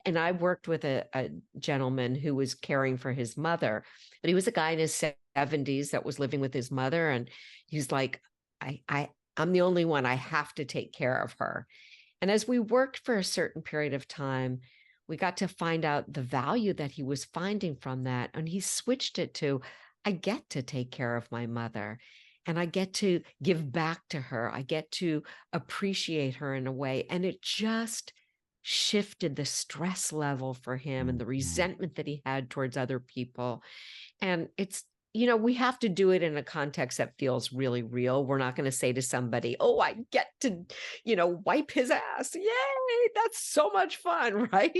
And I worked with a gentleman who was caring for his mother, but he was a guy in his 70s that was living with his mother. And he's like, I'm the only one. I have to take care of her. And as we worked for a certain period of time, we got to find out the value that he was finding from that. And he switched it to, I get to take care of my mother and I get to give back to her. I get to appreciate her in a way. And it just shifted the stress level for him and the resentment that he had towards other people. And it's, we have to do it in a context that feels really real. We're not going to say to somebody, oh, I get to, wipe his ass. Yay, that's so much fun, right?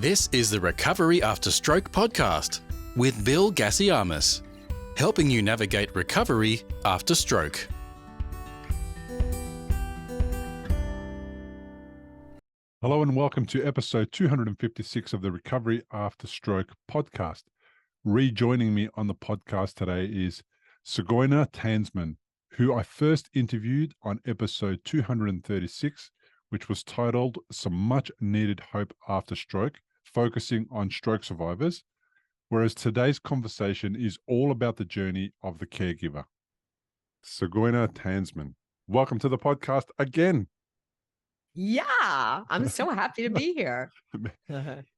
This is the Recovery After Stroke podcast with Bill Gassiamis, helping you navigate recovery after stroke. Hello and welcome to episode 256 of the Recovery After Stroke podcast. Rejoining me on the podcast today is Tsgoyna Tanzman, who I first interviewed on episode 236, which was titled Some Much Needed Hope After Stroke, focusing on stroke survivors, whereas today's conversation is all about the journey of the caregiver. Siguna Tansman, welcome to the podcast again. Yeah, I'm so happy to be here.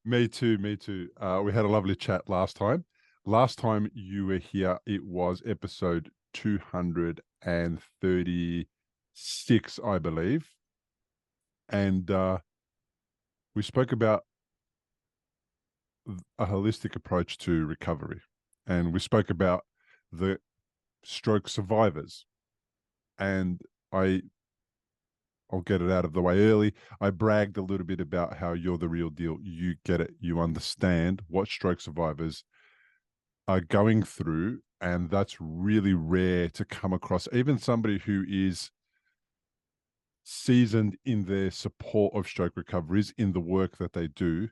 Me too. We had a lovely chat last time. Last time you were here, it was episode 236, I believe. And we spoke about a holistic approach to recovery. And we spoke about the stroke survivors. And I'll get it out of the way early. I bragged a little bit about how you're the real deal. You get it. You understand what stroke survivors are going through. And that's really rare to come across. Even somebody who is seasoned in their support of stroke recoveries, in the work that they do,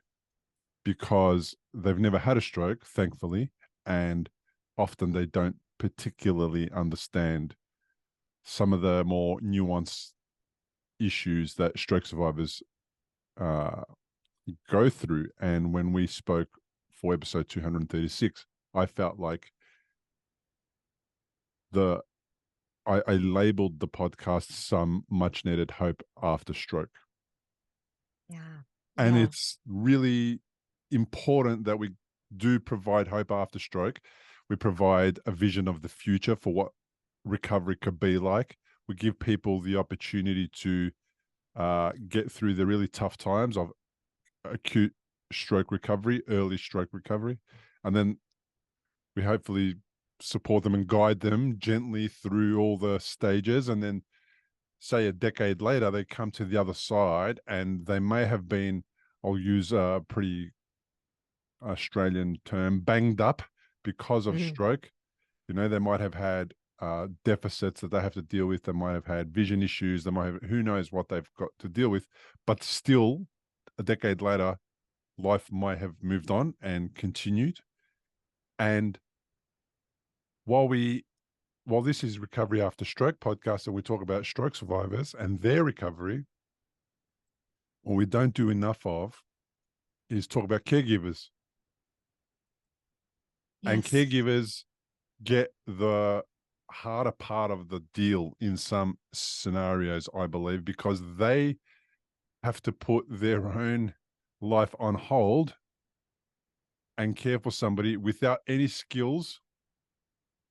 because they've never had a stroke, thankfully. And often they don't particularly understand some of the more nuanced issues that stroke survivors go through. And when we spoke for episode 236, I felt like I labeled the podcast Some Much Needed Hope After Stroke. Yeah. And it's really important that we do provide hope after stroke. We provide a vision of the future for what recovery could be like. We give people the opportunity to get through the really tough times of acute stroke recovery, early stroke recovery, and then we hopefully support them and guide them gently through all the stages. And then say a decade later, they come to the other side and they may have been, I'll use a pretty Australian term, banged up because of stroke. They might have had deficits that they have to deal with. They might have had vision issues. They might have, who knows what they've got to deal with, but still a decade later, life might have moved on and continued. And while this is Recovery After Stroke podcast and we talk about stroke survivors and their recovery, what we don't do enough of is talk about caregivers. Yes. And caregivers get the harder part of the deal in some scenarios, I believe, because they have to put their own life on hold and care for somebody without any skills,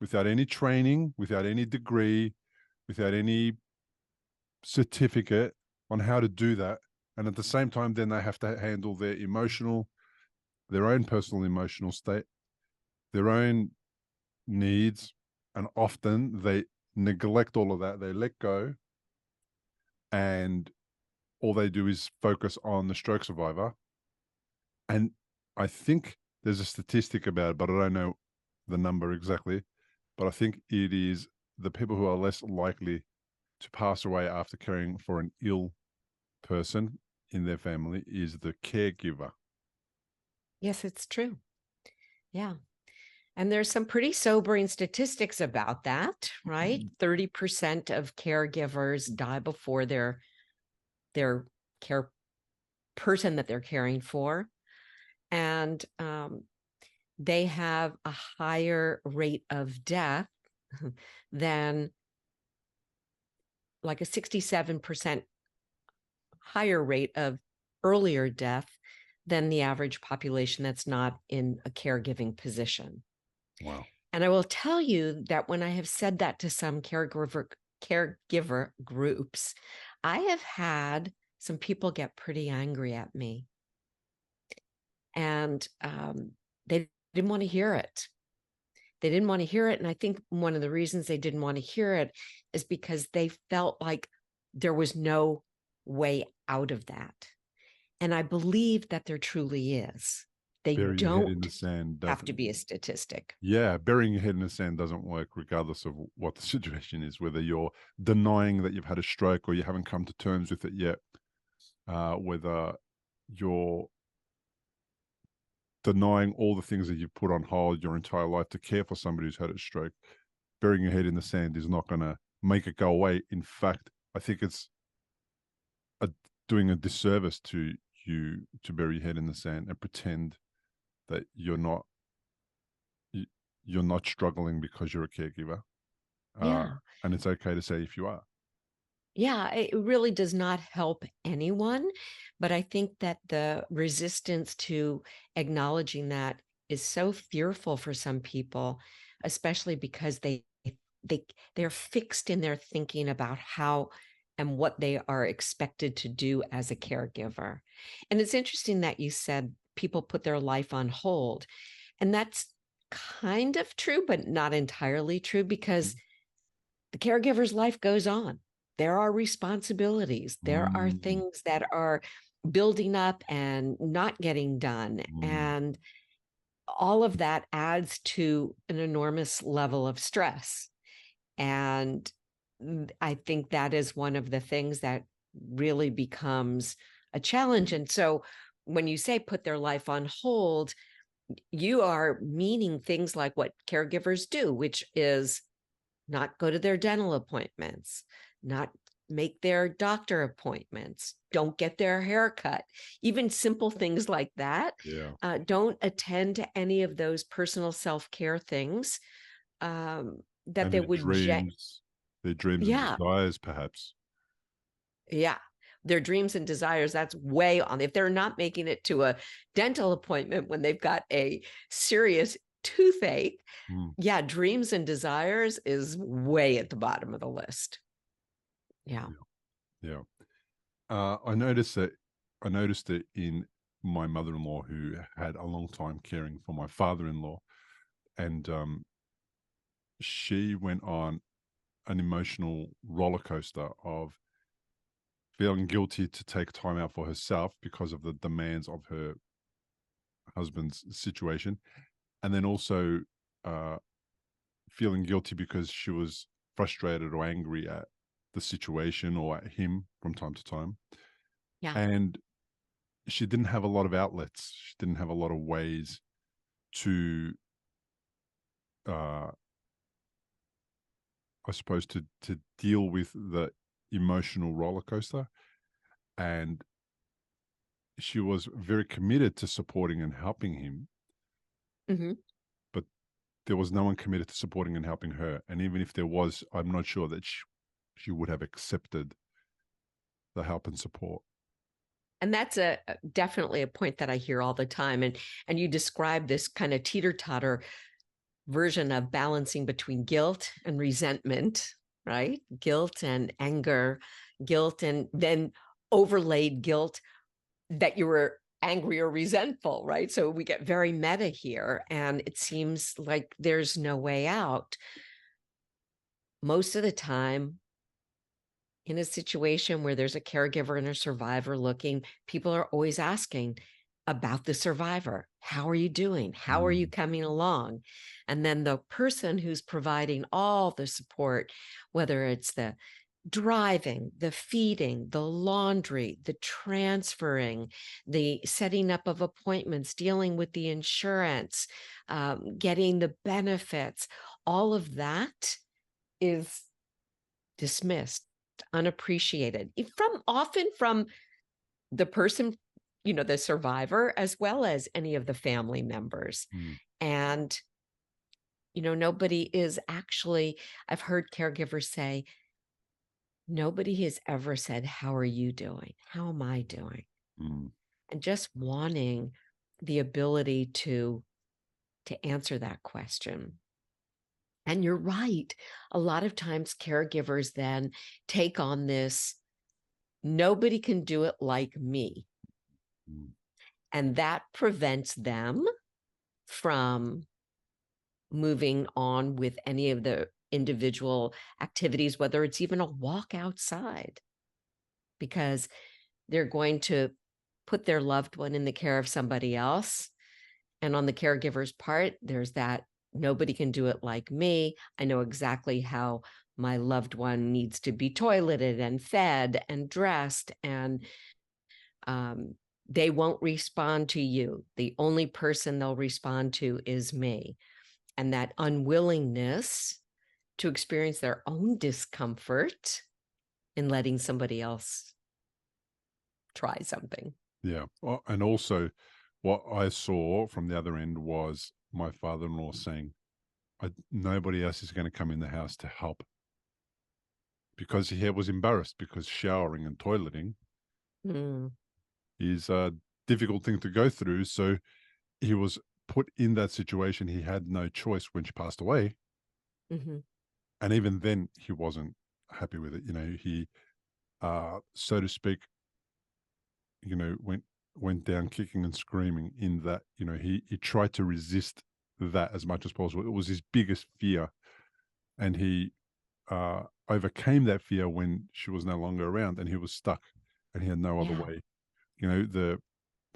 without any training, without any degree, without any certificate on how to do that. And at the same time, then they have to handle their own personal emotional state, their own needs. And often they neglect all of that. They let go. And all they do is focus on the stroke survivor. And I think there's a statistic about it, but I don't know the number exactly. But I think it is the people who are less likely to pass away after caring for an ill person in their family is the caregiver. Yes, it's true. Yeah. And there's some pretty sobering statistics about that, right? 30% of caregivers die before their care person that they're caring for. And they have a higher rate of death than, like, a 67% higher rate of earlier death than the average population that's not in a caregiving position. Wow. And I will tell you that when I have said that to some caregiver groups, I have had some people get pretty angry at me. And they didn't want to hear it. They didn't want to hear it. And I think one of the reasons they didn't want to hear it is because they felt like there was no way out of that. And I believe that there truly is. They Bury your head in don't the sand have to doesn't. be a statistic. Yeah, burying your head in the sand doesn't work, regardless of what the situation is. Whether you're denying that you've had a stroke or you haven't come to terms with it yet, whether you're denying all the things that you've put on hold your entire life to care for somebody who's had a stroke, burying your head in the sand is not going to make it go away. In fact, I think it's doing a disservice to you to bury your head in the sand and pretend that you're not struggling because you're a caregiver. Yeah. And it's okay to say if you are. Yeah, it really does not help anyone. But I think that the resistance to acknowledging that is so fearful for some people, especially because they're fixed in their thinking about how and what they are expected to do as a caregiver. And it's interesting that you said people put their life on hold. And that's kind of true, but not entirely true, because the caregiver's life goes on. There are responsibilities. There are Mm, things that are building up and not getting done. mm, And all of that adds to an enormous level of stress. And I think that is one of the things that really becomes a challenge. And so when you say put their life on hold, you are meaning things like what caregivers do, which is not go to their dental appointments, not make their doctor appointments, don't get their hair cut, even simple things like that. yeah. Don't attend to any of those personal self-care things that And they would, their dreams and yeah, desires, perhaps. yeah. Their dreams and desires, that's way on. If they're not making it to a dental appointment when they've got a serious toothache, Mm, yeah, dreams and desires is way at the bottom of the list. Yeah. yeah. I noticed that. I noticed it in my mother-in-law, who had a long time caring for my father-in-law, and she went on an emotional roller coaster of feeling guilty to take time out for herself because of the demands of her husband's situation, and then also uh, feeling guilty because she was frustrated or angry at the situation or at him from time to time. Yeah. And she didn't have a lot of outlets. She didn't have a lot of ways to, uh, I suppose, to deal with the emotional roller coaster. And she was very committed to supporting and helping him, Hmm. but there was no one committed to supporting and helping her. And even if there was, I'm not sure that she would have accepted the help and support. And that's definitely a point that I hear all the time. And you describe this kind of teeter-totter version of balancing between guilt and resentment, right? Guilt and anger, guilt and then overlaid guilt that you were angry or resentful, right? So we get very meta here, and it seems like there's no way out. Most of the time, in a situation where there's a caregiver and a survivor looking, people are always asking about the survivor. How are you doing? How are you Mm, coming along? And then the person who's providing all the support, whether it's the driving, the feeding, the laundry, the transferring, the setting up of appointments, dealing with the insurance, getting the benefits, all of that is dismissed, unappreciated, often from the person, the survivor, as well as any of the family members. And, nobody is actually, I've heard caregivers say, nobody has ever said, how are you doing? How am I doing? Mm. And just wanting the ability to answer that question. And you're right. A lot of times caregivers then take on this, nobody can do it like me. Mm. And that prevents them from moving on with any of the individual activities, whether it's even a walk outside, because they're going to put their loved one in the care of somebody else. And on the caregiver's part, there's that nobody can do it like me. I know exactly how my loved one needs to be toileted and fed and dressed, and they won't respond to you. The only person they'll respond to is me. And that unwillingness to experience their own discomfort in letting somebody else try something. Yeah. And also, what I saw from the other end was my father-in-law saying, nobody else is going to come in the house to help, because he was embarrassed, because showering and toileting is a difficult thing to go through. So he was put in that situation. He had no choice when she passed away. And even then, he wasn't happy with it. He, so to speak, went down kicking and screaming in that, he tried to resist that as much as possible. It was his biggest fear. And he overcame that fear when she was no longer around, and he was stuck and he had no other way. The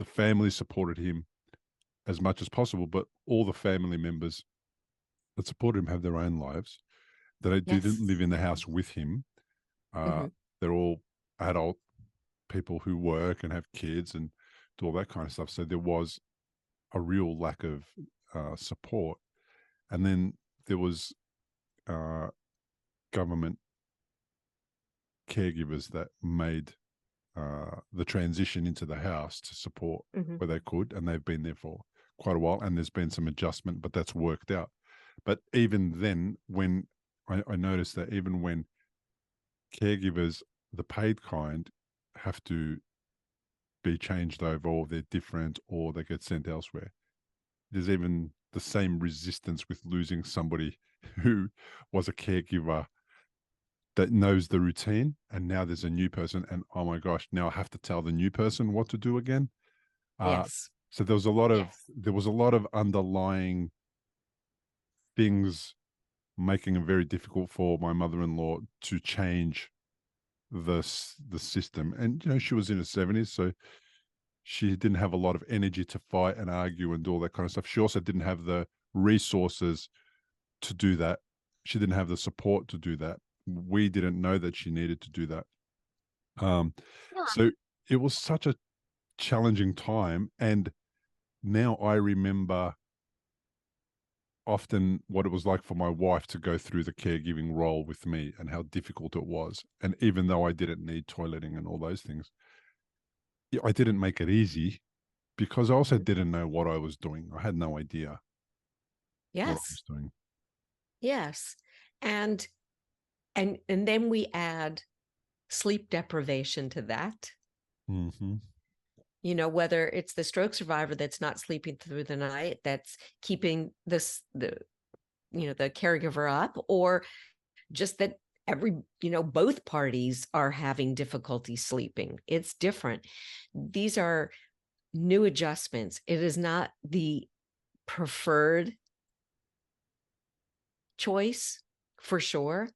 family supported him as much as possible, but all the family members that supported him have their own lives. They didn't live in the house with him. They're all adult people who work and have kids and do all that kind of stuff. So there was a real lack of support. And then there was government caregivers that made the transition into the house to support where they could, and they've been there for quite a while, and there's been some adjustment, but that's worked out. But even then, when I noticed that even when caregivers, the paid kind, have to be changed over, or they're different, or they get sent elsewhere, there's even the same resistance with losing somebody who was a caregiver that knows the routine, and now there's a new person, and oh my gosh, now I have to tell the new person what to do again. So there was a lot of underlying things making it very difficult for my mother-in-law to change the system. And she was in her 70s, so she didn't have a lot of energy to fight and argue and do all that kind of stuff. She also didn't have the resources to do that. She didn't have the support to do that. We didn't know that she needed to do that. So it was such a challenging time. And now I remember often what it was like for my wife to go through the caregiving role with me, and how difficult it was. And even though I didn't need toileting and all those things, I didn't make it easy, because I also didn't know what I was doing. I had no idea what I was doing. Yes. And then we add sleep deprivation to that. Whether it's the stroke survivor that's not sleeping through the night, that's keeping the caregiver up, or just that both parties are having difficulty sleeping. It's different. These are new adjustments. It is not the preferred choice, for sure.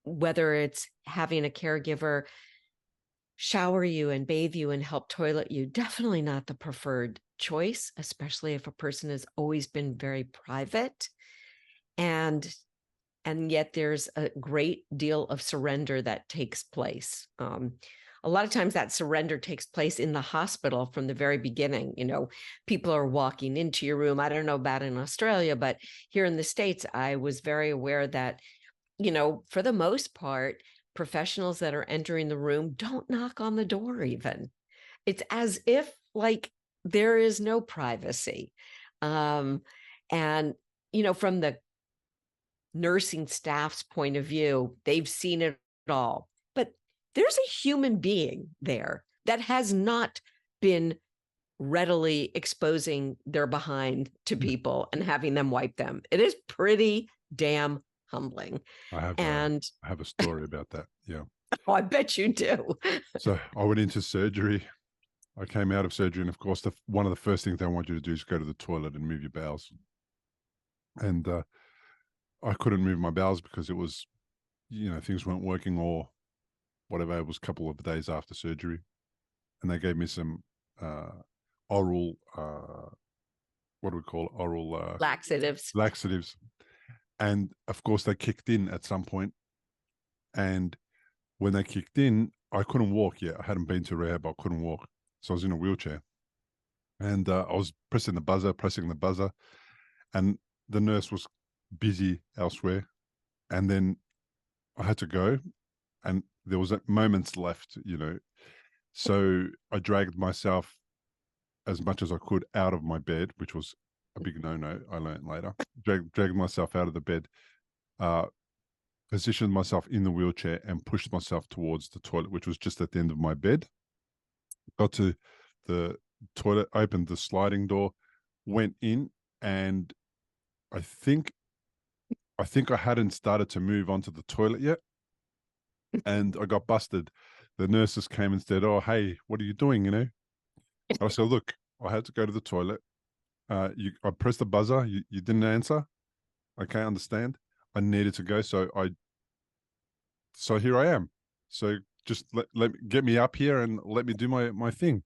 Whether it's having a caregiver shower you and bathe you and help toilet you, definitely not the preferred choice, especially if a person has always been very private. And yet there's a great deal of surrender that takes place. A lot of times that surrender takes place in the hospital from the very beginning. People are walking into your room. I don't know about in Australia, but here in the States, I was very aware that, for the most part, professionals that are entering the room don't knock on the door even. It's as if like there is no privacy. And, from the nursing staff's point of view, they've seen it all. But there's a human being there that has not been readily exposing their behind to people and having them wipe them. It is pretty damn humbling. I have a story about that. Yeah. Oh, I bet you do. So I went into surgery. I came out of surgery, and of course, one of the first things they want you to do is go to the toilet and move your bowels. And I couldn't move my bowels because it was, things weren't working or whatever. It was a couple of days after surgery, and they gave me some oral, what do we call it? Oral laxatives. And of course, they kicked in at some point. And when they kicked in, I couldn't walk yet. I hadn't been to rehab. I couldn't walk. So I was in a wheelchair. And I was pressing the buzzer. And the nurse was busy elsewhere. And then I had to go. And there was moments left, So I dragged myself as much as I could out of my bed, which was a big no-no, I learned later. Dragged myself out of the bed, positioned myself in the wheelchair and pushed myself towards the toilet, which was just at the end of my bed. Got to the toilet, opened the sliding door, went in, and I think I hadn't started to move onto the toilet yet. And I got busted. The nurses came and said, "Oh, hey, what are you doing?" I said, "Look, I had to go to the toilet. I pressed the buzzer. You didn't answer. Okay, understand. I needed to go, so here I am. So just get me up here and let me do my thing."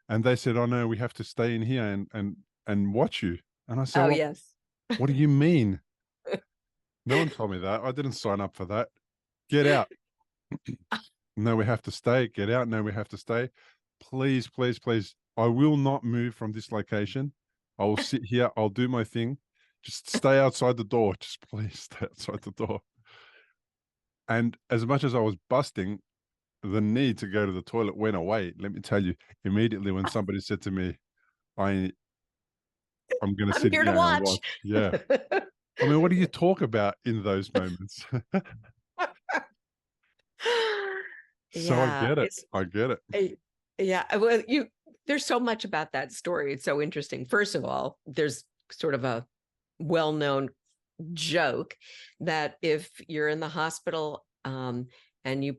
And they said, "Oh no, we have to stay in here and watch you." And I said, "Oh yes." What do you mean? No one told me that. I didn't sign up for that. Get out. No, we have to stay. Get out. No, we have to stay. Please, please, please. I will not move from this location. I will sit here. I'll do my thing. Just stay outside the door. Just please stay outside the door. And as much as I was busting, the need to go to the toilet went away. Let me tell you, immediately when somebody said to me, I'm going to sit here and watch. Yeah. I mean, what do you talk about in those moments? So yeah, I get it. Yeah. Well, there's so much about that story. It's so interesting. First of all, there's sort of a well-known joke that if you're in the hospital and you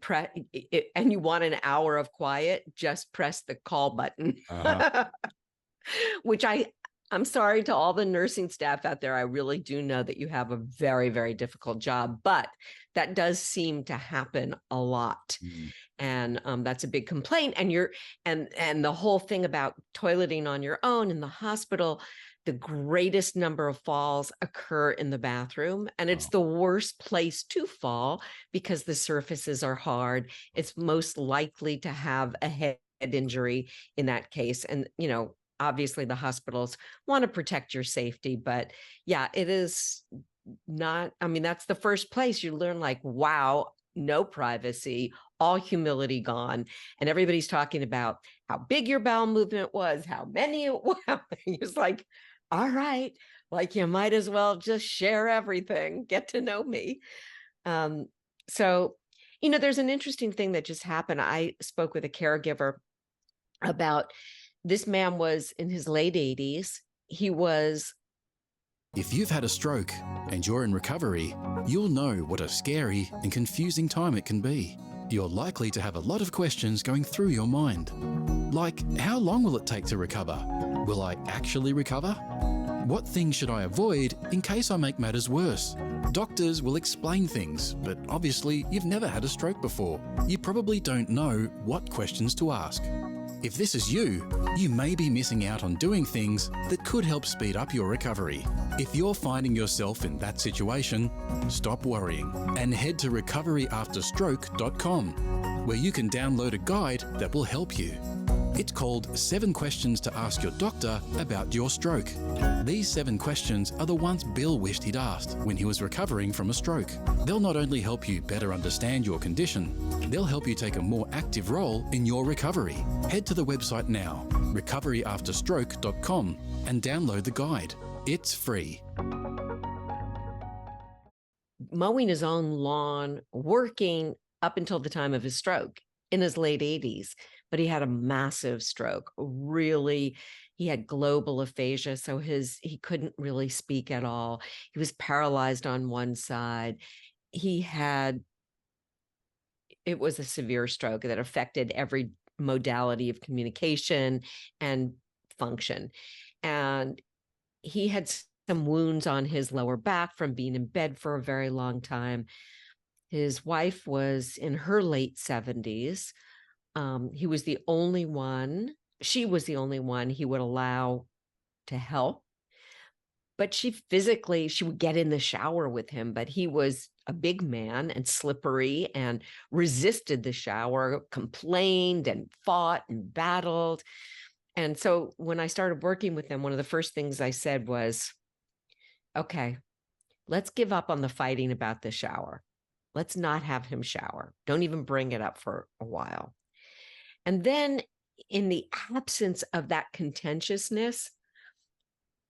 and you want an hour of quiet, just press the call button. Which I'm sorry to all the nursing staff out there. I really do know that you have a very, very difficult job, but that does seem to happen a lot. And that's a big complaint. And the whole thing about toileting on your own in the hospital, the greatest number of falls occur in the bathroom. And it's the worst place to fall because the surfaces are hard. It's most likely to have a head injury in that case. And, obviously the hospitals want to protect your safety, but yeah, it is not, that's the first place you learn like, wow, no privacy, all humility gone. And everybody's talking about how big your bowel movement was, how many it was. It's like, all right, like you might as well just share everything, get to know me. So, there's an interesting thing that just happened. I spoke with a caregiver about this man was in his late 80s. If you've had a stroke and you're in recovery, you'll know what a scary and confusing time it can be. You're likely to have a lot of questions going through your mind. Like, how long will it take to recover? Will I actually recover? What things should I avoid in case I make matters worse? Doctors will explain things, but obviously you've never had a stroke before. You probably don't know what questions to ask. If this is you, you may be missing out on doing things that could help speed up your recovery. If you're finding yourself in that situation, stop worrying and head to recoveryafterstroke.com, where you can download a guide that will help you. It's called 7 Questions to Ask Your Doctor About Your Stroke. These 7 questions are the ones Bill wished he'd asked when he was recovering from a stroke. They'll not only help you better understand your condition, they'll help you take a more active role in your recovery. Head to the website now, recoveryafterstroke.com, and download the guide. It's free. Mowing his own lawn, working up until the time of his stroke in his late 80s, but he had a massive stroke. Really, he had global aphasia, so he couldn't really speak at all. He was paralyzed on one side. It was a severe stroke that affected every modality of communication and function. And he had some wounds on his lower back from being in bed for a very long time. His wife was in her late 70s. She was the only one he would allow to help. But she would get in the shower with him, but he was a big man and slippery and resisted the shower, complained and fought and battled. And so when I started working with him, one of the first things I said was, okay, let's give up on the fighting about the shower. Let's not have him shower. Don't even bring it up for a while. And then in the absence of that contentiousness,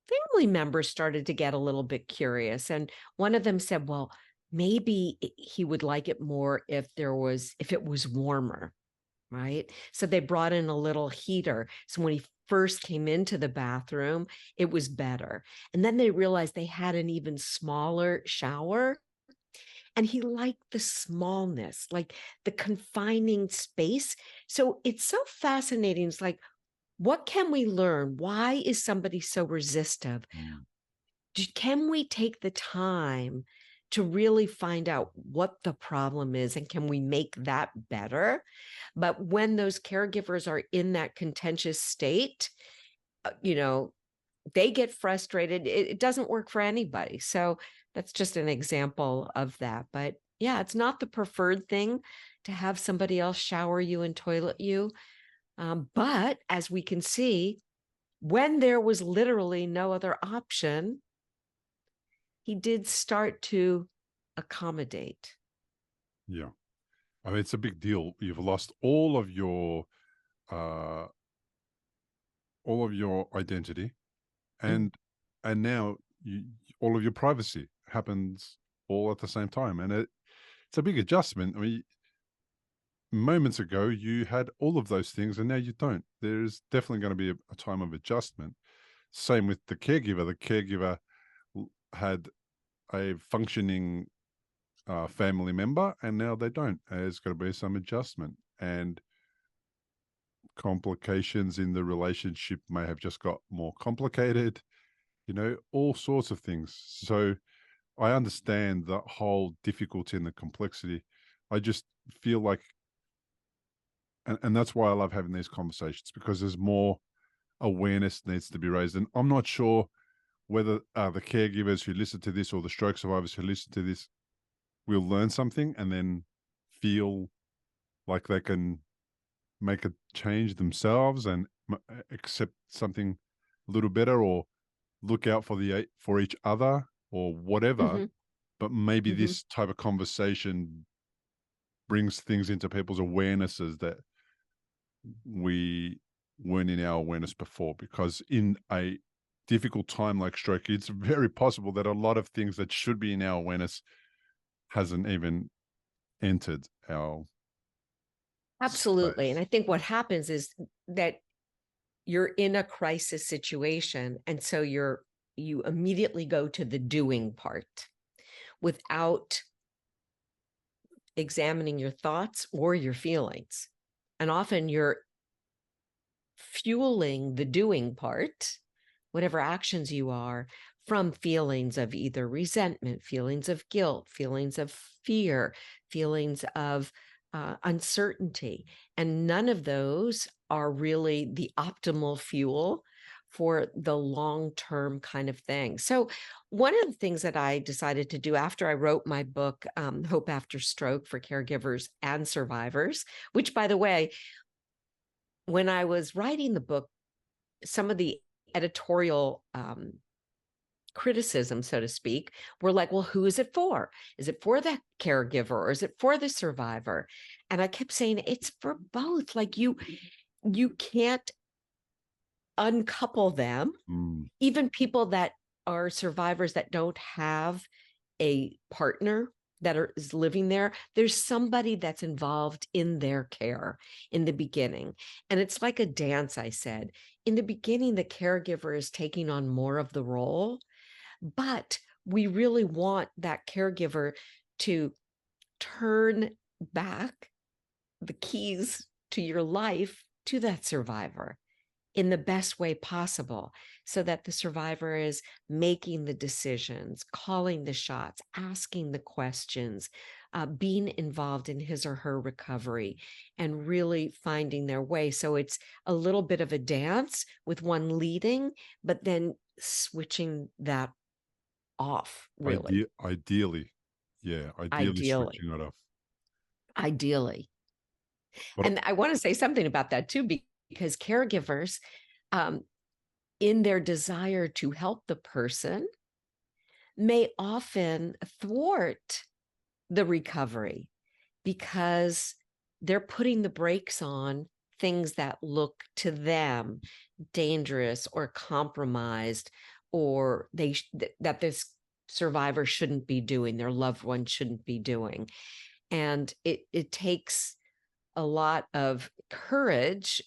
family members started to get a little bit curious. And one of them said, well, maybe he would like it more if it was warmer, right? So they brought in a little heater. So when he first came into the bathroom, it was better. And then they realized they had an even smaller shower. And he liked the smallness, like the confining space. So it's so fascinating. It's like, what can we learn? Why is somebody so resistive? Can we take the time to really find out what the problem is, and can we make that better? But when those caregivers are in that contentious state, they get frustrated. It doesn't work for anybody. So that's just an example of that. But yeah, it's not the preferred thing to have somebody else shower you and toilet you. But as we can see, when there was literally no other option, he did start to accommodate. Yeah. I mean, it's a big deal. You've lost all of your identity, and now all of your privacy happens all at the same time, and it's a big adjustment. I mean, moments ago you had all of those things, and now you don't. There's definitely going to be a time of adjustment. Same with the caregiver. The caregiver had a functioning family member, and now they don't. There's got to be some adjustment, and complications in the relationship may have just got more complicated, all sorts of things. So I understand the whole difficulty and the complexity. I just feel like, and that's why I love having these conversations, because there's more awareness needs to be raised. And I'm not sure whether the caregivers who listen to this or the stroke survivors who listen to this will learn something and then feel like they can make a change themselves and accept something a little better, or look out for each other, or whatever. Mm-hmm. But maybe this type of conversation brings things into people's awarenesses that we weren't in our awareness before. Because in a difficult time like stroke, it's very possible that a lot of things that should be in our awareness hasn't even entered our Absolutely. space. And I think what happens is that you're in a crisis situation, and so you immediately go to the doing part without examining your thoughts or your feelings. And often you're fueling the doing part, whatever actions you are, from feelings of either resentment, feelings of guilt, feelings of fear, feelings of uncertainty. And none of those are really the optimal fuel for the long-term kind of thing. So one of the things that I decided to do after I wrote my book, Hope After Stroke for Caregivers and Survivors, which, by the way, when I was writing the book, some of the editorial criticism, so to speak, were like, well, who is it for? Is it for the caregiver or is it for the survivor? And I kept saying it's for both. Like you can't uncouple them. Even people that are survivors that don't have a partner that is living there, there's somebody that's involved in their care in the beginning. And it's like a dance, I said. In the beginning, the caregiver is taking on more of the role, but we really want that caregiver to turn back the keys to your life to that survivor in the best way possible, so that the survivor is making the decisions, calling the shots, asking the questions, being involved in his or her recovery, and really finding their way. So it's a little bit of a dance with one leading, but then switching that off, really. Ideally Ideally. switching it off. Ideally. But And I want to say something about that too, because caregivers, in their desire to help the person, may often thwart the recovery because they're putting the brakes on things that look to them dangerous or compromised, or that this survivor shouldn't be doing, their loved one shouldn't be doing. And it takes a lot of courage.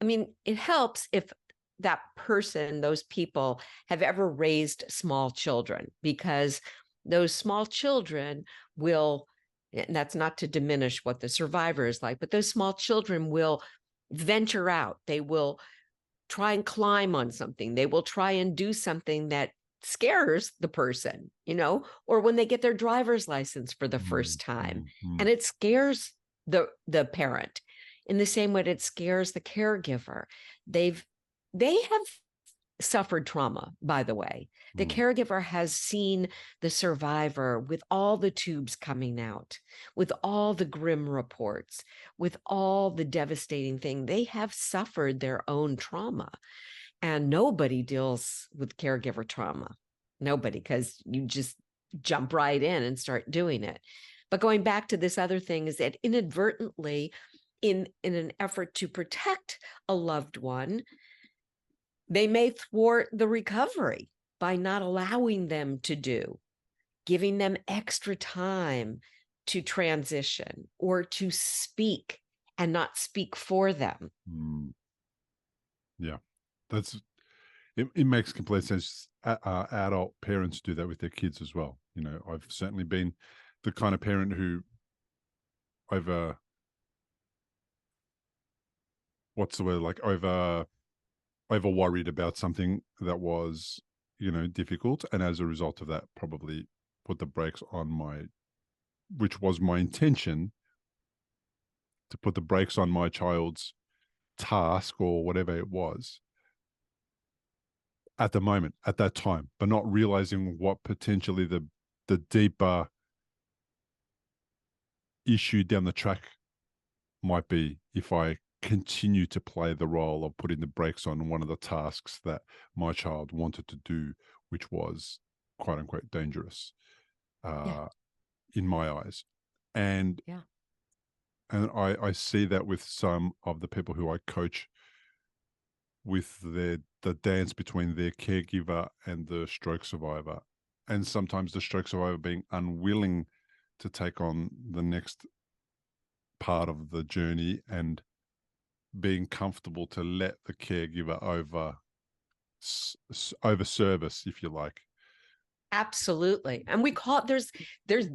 I mean, it helps if that person, those people have ever raised small children, because those small children will, and that's not to diminish what the survivor is like, but those small children will venture out. They will try and climb on something. They will try and do something that scares the person, or when they get their driver's license for the first time, and it scares the parent in the same way it scares the caregiver. They have suffered trauma, by the way. The caregiver has seen the survivor with all the tubes coming out, with all the grim reports, with all the devastating thing. They have suffered their own trauma, and nobody deals with caregiver trauma. Nobody, because you just jump right in and start doing it. But going back to this other thing is that inadvertently, in an effort to protect a loved one, they may thwart the recovery by not allowing them to do, giving them extra time to transition or to speak and not speak for them. Yeah, it makes complete sense. Adult parents do that with their kids as well. I've certainly been the kind of parent who over worried about something that was, difficult. And as a result of that, probably put the brakes on which was my intention, to put the brakes on my child's task or whatever it was at the moment, at that time, but not realizing what potentially the deeper issue down the track might be if I continue to play the role of putting the brakes on one of the tasks that my child wanted to do, which was quote unquote dangerous in my eyes. And I see that with some of the people who I coach, with the dance between their caregiver and the stroke survivor, and sometimes the stroke survivor being unwilling to take on the next part of the journey and being comfortable to let the caregiver over service, if you like. Absolutely. And we call it, there's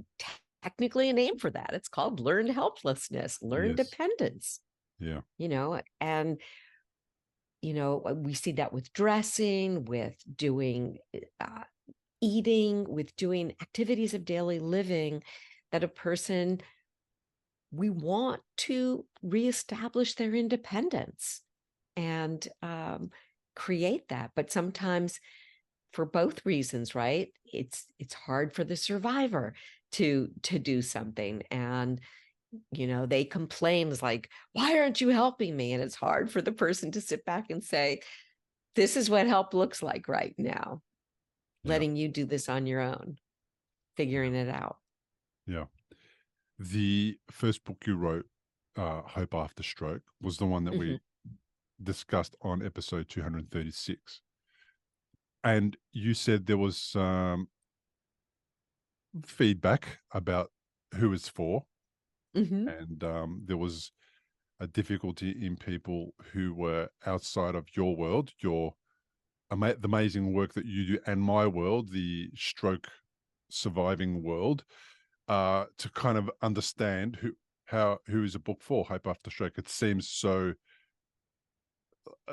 technically a name for that. It's called learned helplessness, learned dependence. Yeah. And we see that with dressing, with doing eating, with doing activities of daily living, that a person, we want to reestablish their independence and create that. But sometimes, for both reasons, right? It's hard for the survivor to do something, and They complain like, why aren't you helping me? And it's hard for the person to sit back and say, this is what help looks like right now, Yeah. letting you do this on your own, figuring it out. Yeah. The first book you wrote, Hope After Stroke, was the one that Mhm. we discussed on episode 236. And you said there was some feedback about who it's for. Mhm. And there was a difficulty in people who were outside of your world, the amazing work that you do, and my world, the stroke surviving world, to kind of understand who is a book for. Hope After Stroke. It seems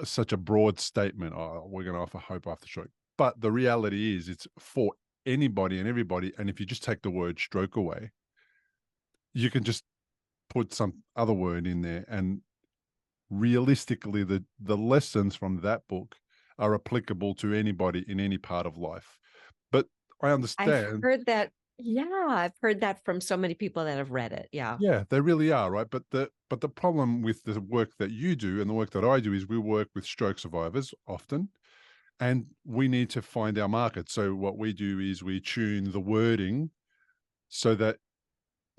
such a broad statement. Oh, we're going to offer hope after stroke, but the reality is, it's for anybody and everybody. And if you just take the word stroke away, you can just put some other word in there, and realistically, the lessons from that book are applicable to anybody in any part of life. But I I've understand, heard that. Yeah, I've heard that from so many people that have read it. Yeah. yeah, they really are, right? But the problem with the work that you do and the work that I do is we work with stroke survivors often, and we need to find our market. So what we do is we tune the wording so that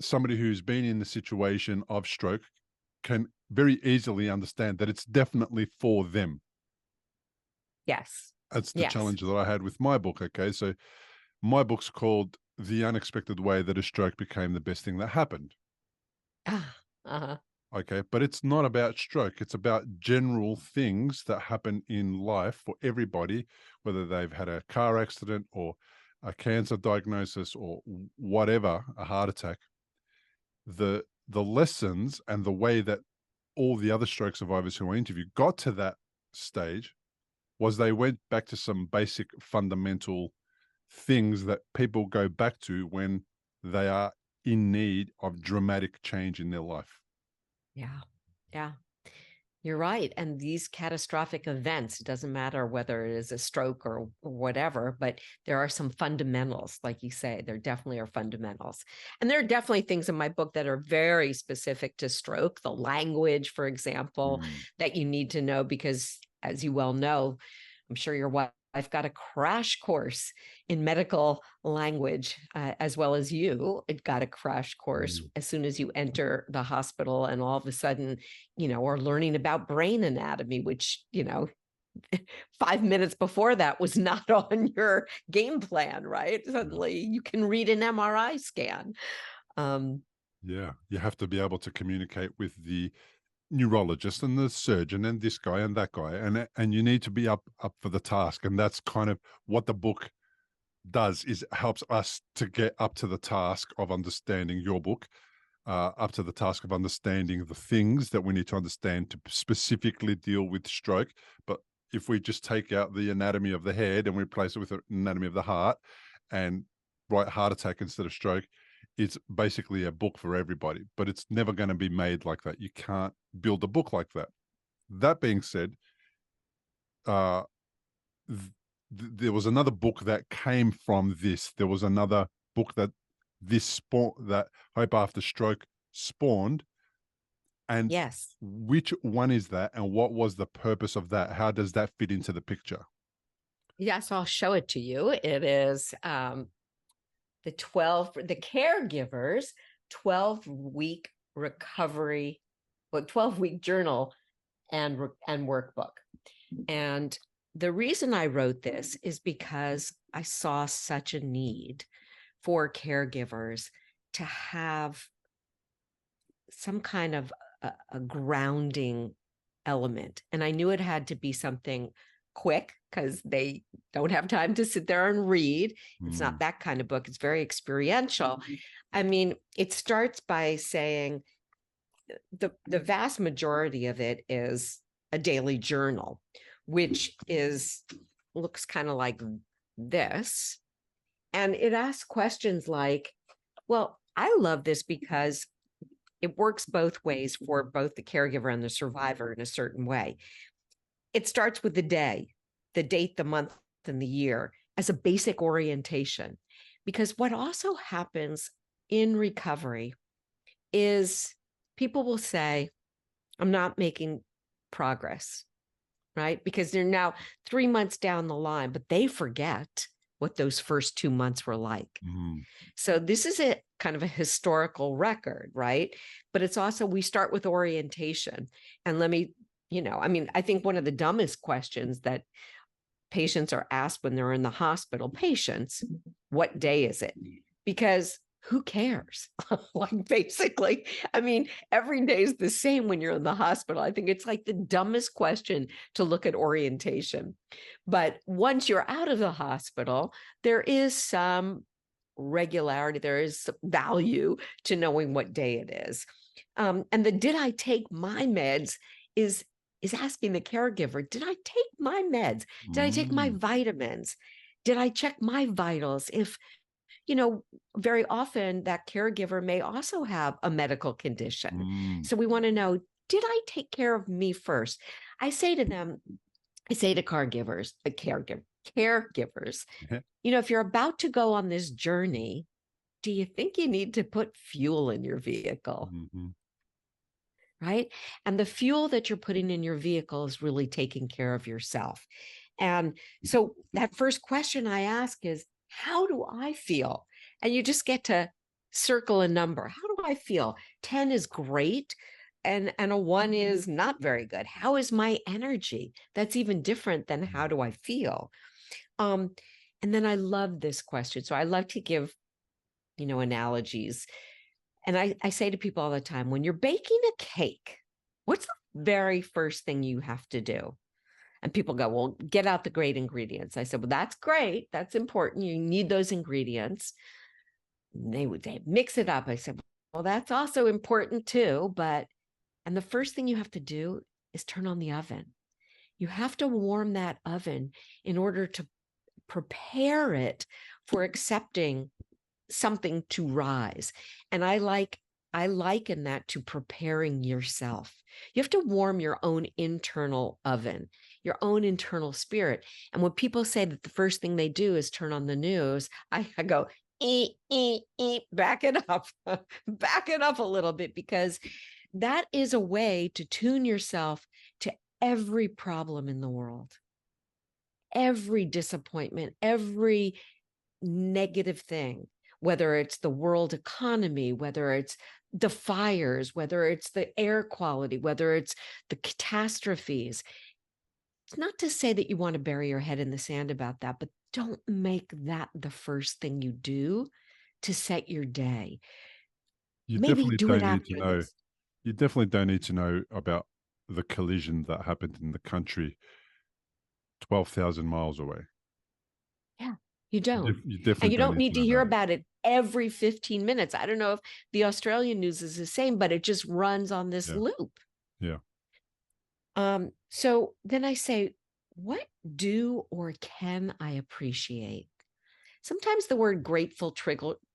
somebody who's been in the situation of stroke can very easily understand that it's definitely for them. Yes. That's the Yes. challenge that I had with my book. Okay. So my book's called The Unexpected Way That a Stroke Became the Best Thing That Happened. Ah, uh-huh. Okay. But it's not about stroke. It's about general things that happen in life for everybody, whether they've had a car accident or a cancer diagnosis or whatever, a heart attack. The lessons and the way that all the other stroke survivors who I interviewed got to that stage was they went back to some basic fundamental things that people go back to when they are in need of dramatic change in their life. Yeah. Yeah. You're right. And these catastrophic events, it doesn't matter whether it is a stroke or whatever, but there are some fundamentals, like you say, there definitely are fundamentals. And there are definitely things in my book that are very specific to stroke, the language, for example, Mm. that you need to know, because as you well know, I'm sure your wife got a crash course in medical language, as well as you. It got a crash course Mm. as soon as you enter the hospital, and all of a sudden, or learning about brain anatomy, which, 5 minutes before that was not on your game plan, right? Yeah. Suddenly you can read an MRI scan. Um, Yeah. You have to be able to communicate with the neurologist and the surgeon and this guy and that guy, and you need to be up for the task. And that's kind of what the book does, is it helps us to get up to the task of understanding your book, up to the task of understanding the things that we need to understand to specifically deal with stroke. But if we just take out the anatomy of the head and we replace it with the anatomy of the heart and write heart attack instead of stroke, it's basically a book for everybody. But it's never going to be made like that. You can't build a book like that. That being said, uh, there was another book that came from this. There was another book that that Hope After Stroke spawned. And yes. which one is that? And what was the purpose of that? How does that fit into the picture? Yes, I'll show it to you. It is the Caregivers 12-week recovery, 12-week journal and workbook. And the reason I wrote this is because I saw such a need for caregivers to have some kind of a grounding element. And I knew it had to be something quick, because they don't have time to sit there and read. It's Mm. not that kind of book. It's very experiential. I mean, it starts by saying the vast majority of it is a daily journal, which looks kind of like this. And it asks questions like, well, I love this because it works both ways for both the caregiver and the survivor in a certain way. It starts with the day, the date, the month, and the year as a basic orientation. Because what also happens in recovery is people will say, I'm not making progress, right? Because they're now 3 months down the line, but they forget what those first 2 months were like. Mm. So this is a kind of a historical record, right? But it's also, we start with orientation. And let me, I mean, I think one of the dumbest questions that patients are asked when they're in the hospital, patients, what day is it? Because who cares? Like, basically, I mean, every day is the same when you're in the hospital. I think it's like the dumbest question to look at orientation. But once you're out of the hospital, there is some regularity, there is value to knowing what day it is. And the did I take my meds is asking the caregiver, did I take my meds? Did I take my vitamins? Did I check my vitals? If, very often that caregiver may also have a medical condition. So we want to know, did I take care of me first? I say to caregivers, if you're about to go on this journey, do you think you need to put fuel in your vehicle? Right? And the fuel that you're putting in your vehicle is really taking care of yourself. And so that first question I ask is, how do I feel? And you just get to circle a number. How do I feel? 10 is great. And a 1 is not very good. How is my energy? That's even different than how do I feel? And then I love this question. So I love to give, analogies. And I say to people all the time, when you're baking a cake, what's the very first thing you have to do? And people go, well, get out the great ingredients. I said, well, that's great. That's important. You need those ingredients. And they would mix it up. I said, well, that's also important too. And the first thing you have to do is turn on the oven. You have to warm that oven in order to prepare it for accepting something to rise. And I liken that to preparing yourself. You have to warm your own internal oven, your own internal spirit. And when people say that the first thing they do is turn on the news, I go, back it up, back it up a little bit, because that is a way to tune yourself to every problem in the world, every disappointment, every negative thing, whether it's the world economy, whether it's the fires, whether it's the air quality, whether it's the catastrophes. It's not to say that you want to bury your head in the sand about that, but don't make that the first thing you do to set your day. You Maybe definitely do it don't need to after know. this. You definitely don't need to know about the collision that happened in the country 12,000 miles away. Yeah, you don't. You definitely And you don't don't need need to to know hear about it. about it every 15 minutes. I don't know if the Australian news is the same, but it just runs on this Yeah. loop. Yeah. So then I say, what do or can I appreciate? Sometimes the word grateful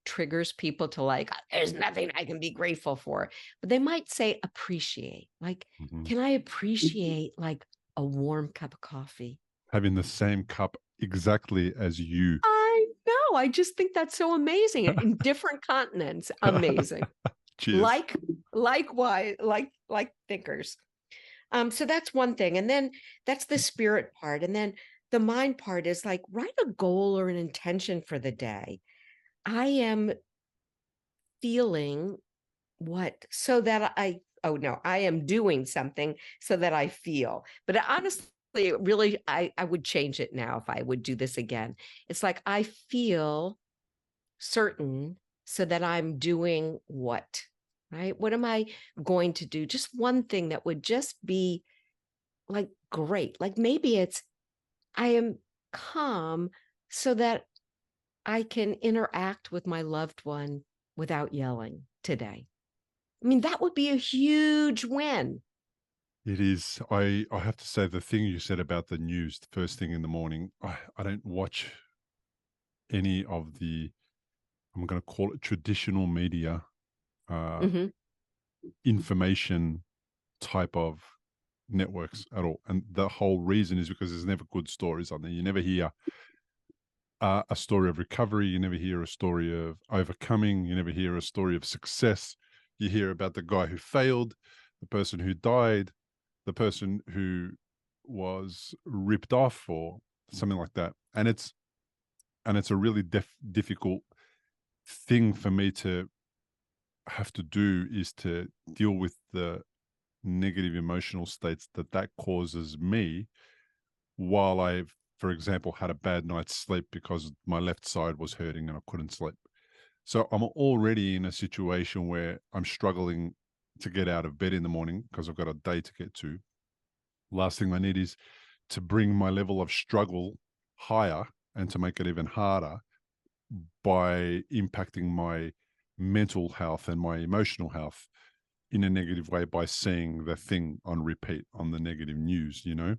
triggers people to like, there's nothing I can be grateful for. But they might say appreciate. Like, can I appreciate like a warm cup of coffee? Having the same cup exactly as you. I know. I just think that's so amazing. In different continents, amazing. Cheers. Likewise, like thinkers. So that's one thing. And then that's the spirit part. And then the mind part is like, write a goal or an intention for the day. I am feeling what, so that I am doing something so that I feel. But honestly, really, I would change it now if I would do this again. It's like, I feel certain so that I'm doing what, right? What am I going to do? Just one thing that would just be like great. Like maybe it's, I am calm so that I can interact with my loved one without yelling today. I mean, that would be a huge win. It is. I have to say, the thing you said about the news, the first thing in the morning, I don't watch any of the, I'm going to call it traditional media, Mhm. information type of networks at all. And the whole reason is because there's never good stories on there. You never hear a story of recovery. You never hear a story of overcoming. You never hear a story of success. You hear about the guy who failed, the person who died, the person who was ripped off, or something like that. And it's a really difficult thing for me to have to do, is to deal with the negative emotional states that causes me while I've, for example, had a bad night's sleep because my left side was hurting and I couldn't sleep. So I'm already in a situation where I'm struggling to get out of bed in the morning because I've got a day to get to. Last thing I need is to bring my level of struggle higher and to make it even harder by impacting my mental health and my emotional health in a negative way by seeing the thing on repeat on the negative news, you know?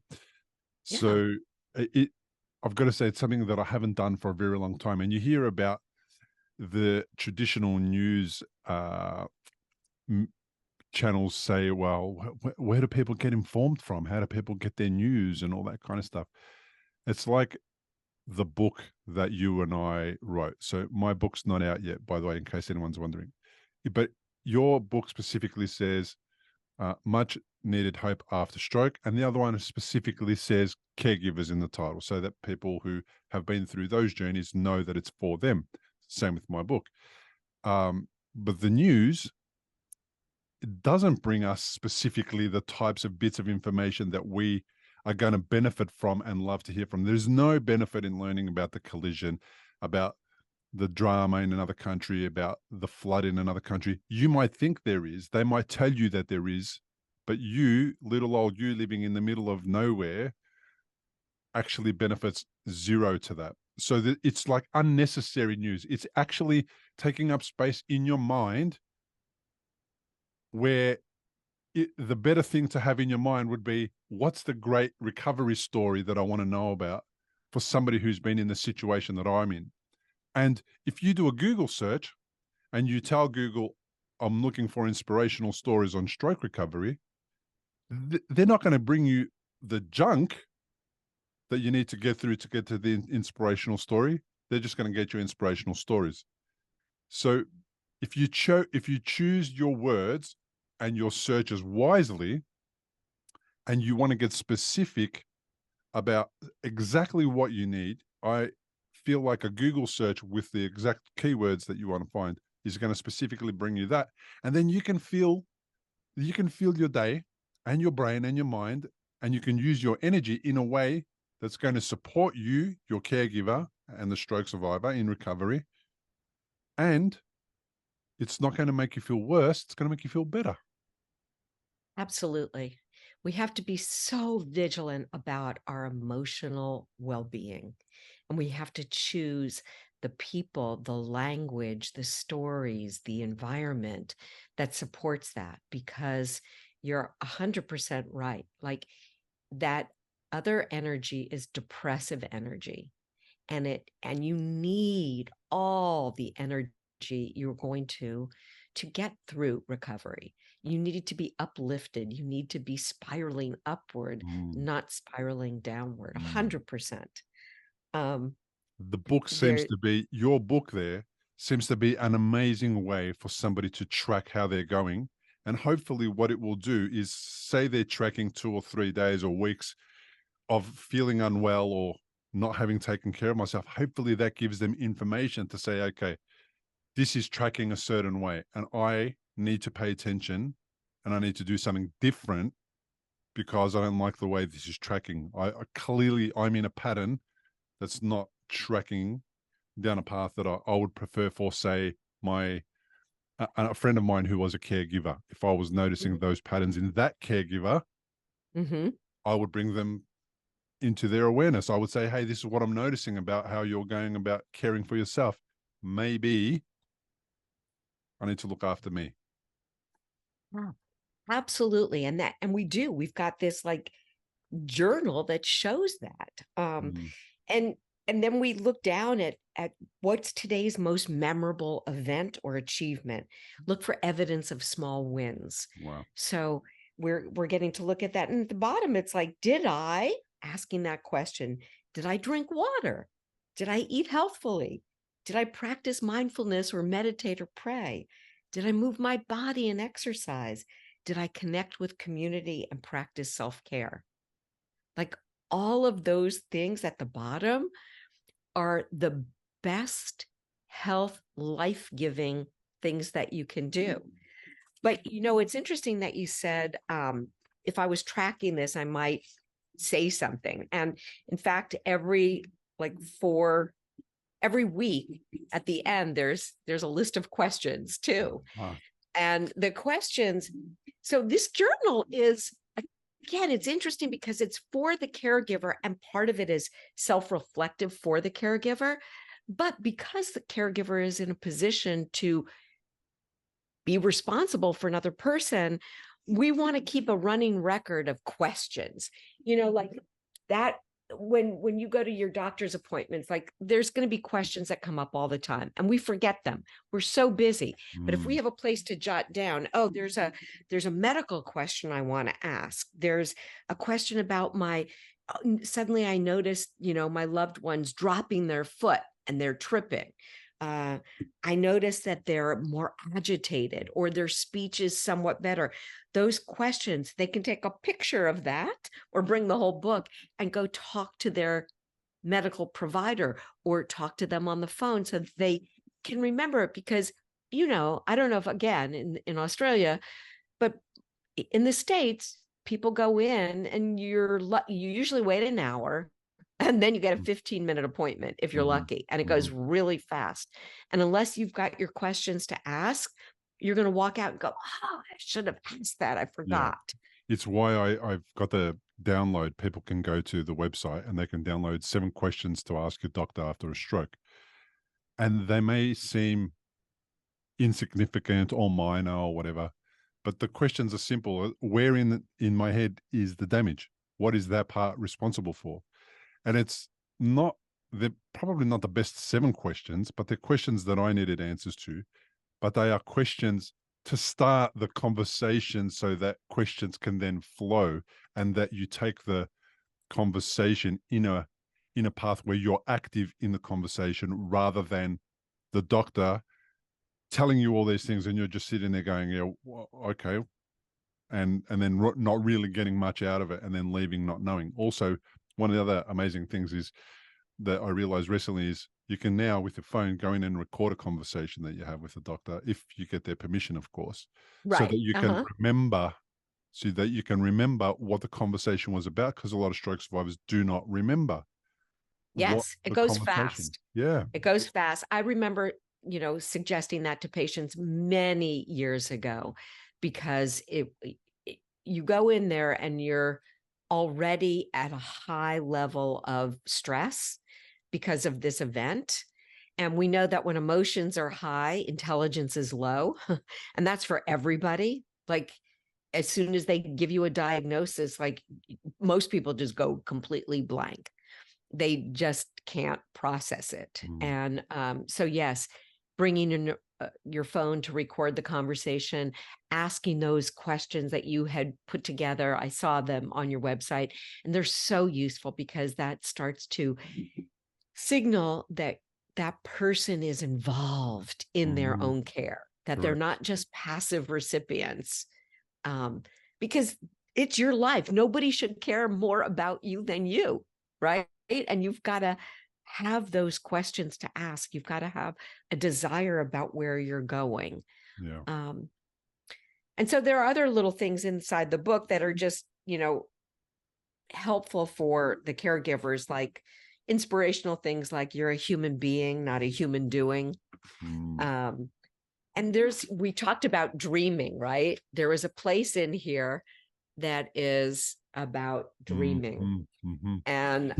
Yeah. So I've got to say, it's something that I haven't done for a very long time. And you hear about the traditional news channels say, well, where do people get informed from? How do people get their news and all that kind of stuff? It's like the book that you and I wrote. So my book's not out yet, by the way, in case anyone's wondering. But your book specifically says much needed hope after stroke. And the other one specifically says caregivers in the title, so that people who have been through those journeys know that it's for them. Same with my book. But the news, it doesn't bring us specifically the types of bits of information that we are going to benefit from and love to hear from. There's no benefit in learning about the collision, about the drama in another country, about the flood in another country. You might think there is, they might tell you that there is, but you, little old you living in the middle of nowhere, actually benefits zero to that. So that it's like unnecessary news. It's actually taking up space in your mind, where the better thing to have in your mind would be, what's the great recovery story that I want to know about for somebody who's been in the situation that I'm in? And if you do a Google search and you tell Google, I'm looking for inspirational stories on stroke recovery, they're not going to bring you the junk that you need to get through to get to the inspirational story. They're just going to get you inspirational stories. So if you choose your words and your searches wisely, and you want to get specific about exactly what you need, I feel like a Google search with the exact keywords that you want to find is going to specifically bring you that. And then you can feel your day and your brain and your mind, and you can use your energy in a way that's going to support you, your caregiver, and the stroke survivor in recovery. And it's not going to make you feel worse. It's going to make you feel better. Absolutely. We have to be so vigilant about our emotional well-being. And we have to choose the people, the language, the stories, the environment that supports that, because you're 100% right. Like, that other energy is depressive energy, and you need all the energy you're going to get through recovery. You need to be uplifted. You need to be spiraling upward, Mm, not spiraling downward. mm. 100%. Um, The book seems there, to be, your book there seems to be an amazing way for somebody to track how they're going. And hopefully what it will do is, say they're tracking 2 or 3 days or weeks of feeling unwell or not having taken care of myself. Hopefully that gives them information to say, okay, this is tracking a certain way and I need to pay attention and I need to do something different because I don't like the way this is tracking. I'm in a pattern that's not tracking down a path that I would prefer for, say, a friend of mine who was a caregiver. If I was noticing those patterns in that caregiver, mm-hmm. I would bring them into their awareness. I would say, hey, this is what I'm noticing about how you're going about caring for yourself. Maybe I need to look after me. Yeah, absolutely. And we've got this like journal that shows that. Mm, And and then we look down at what's today's most memorable event or achievement. Look for evidence of small wins. wow. So we're getting to look at that. And at the bottom, it's like, did I, asking that question, did I drink water? Did I eat healthfully? Did I practice mindfulness or meditate or pray? Did I move my body and exercise? Did I connect with community and practice self-care? Like all of those things at the bottom are the best health, life-giving things that you can do. But, it's interesting that you said, if I was tracking this, I might say something. And in fact, every week at the end, there's a list of questions too. Wow. And the questions, so this journal is, again, it's interesting because it's for the caregiver and part of it is self-reflective for the caregiver. But because the caregiver is in a position to be responsible for another person, we want to keep a running record of questions, like that. When you go to your doctor's appointments, like there's going to be questions that come up all the time and we forget them. We're so busy. But if we have a place to jot down, oh, there's a medical question I want to ask. There's a question about suddenly I noticed, my loved ones dropping their foot and they're tripping. I noticed that they're more agitated or their speech is somewhat better. Those questions, they can take a picture of that or bring the whole book and go talk to their medical provider or talk to them on the phone so they can remember it. Because, I don't know if, again, in Australia, but in the States, people go in and you usually wait an hour. And then you get a 15-minute appointment if you're lucky, and it goes really fast. And unless you've got your questions to ask, you're going to walk out and go, oh, I should have asked that. I forgot. Yeah. It's why I've got the download. People can go to the website and they can download 7 questions to ask your doctor after a stroke. And they may seem insignificant or minor or whatever, but the questions are simple. Where in my head is the damage? What is that part responsible for? And they're probably not the best 7 questions, but they're questions that I needed answers to. But they are questions to start the conversation so that questions can then flow and that you take the conversation in a path where you're active in the conversation rather than the doctor telling you all these things and you're just sitting there going, yeah, well, okay. And then not really getting much out of it and then leaving not knowing. Also, one of the other amazing things is that I realized recently is you can now with your phone go in and record a conversation that you have with the doctor if you get their permission, of course, Right. so that you can remember what the conversation was about, because a lot of stroke survivors do not remember. Yes, it goes fast. Yeah. It goes fast. I remember, suggesting that to patients many years ago because you go in there and you're already at a high level of stress because of this event. And we know that when emotions are high, intelligence is low. And that's for everybody. Like as soon as they give you a diagnosis, like most people just go completely blank. They just can't process it. And so yes, bringing in your phone to record the conversation, asking those questions that you had put together. I saw them on your website and they're so useful because that starts to signal that that person is involved in their own care, that they're not just passive recipients, because it's your life. Nobody should care more about you than you, right? And you've got to have those questions to ask. You've got to have a desire about where you're going. Yeah. And so there are other little things inside the book that are just, helpful for the caregivers, like inspirational things like you're a human being, not a human doing. And we talked about dreaming, right? There is a place in here that is about dreaming. And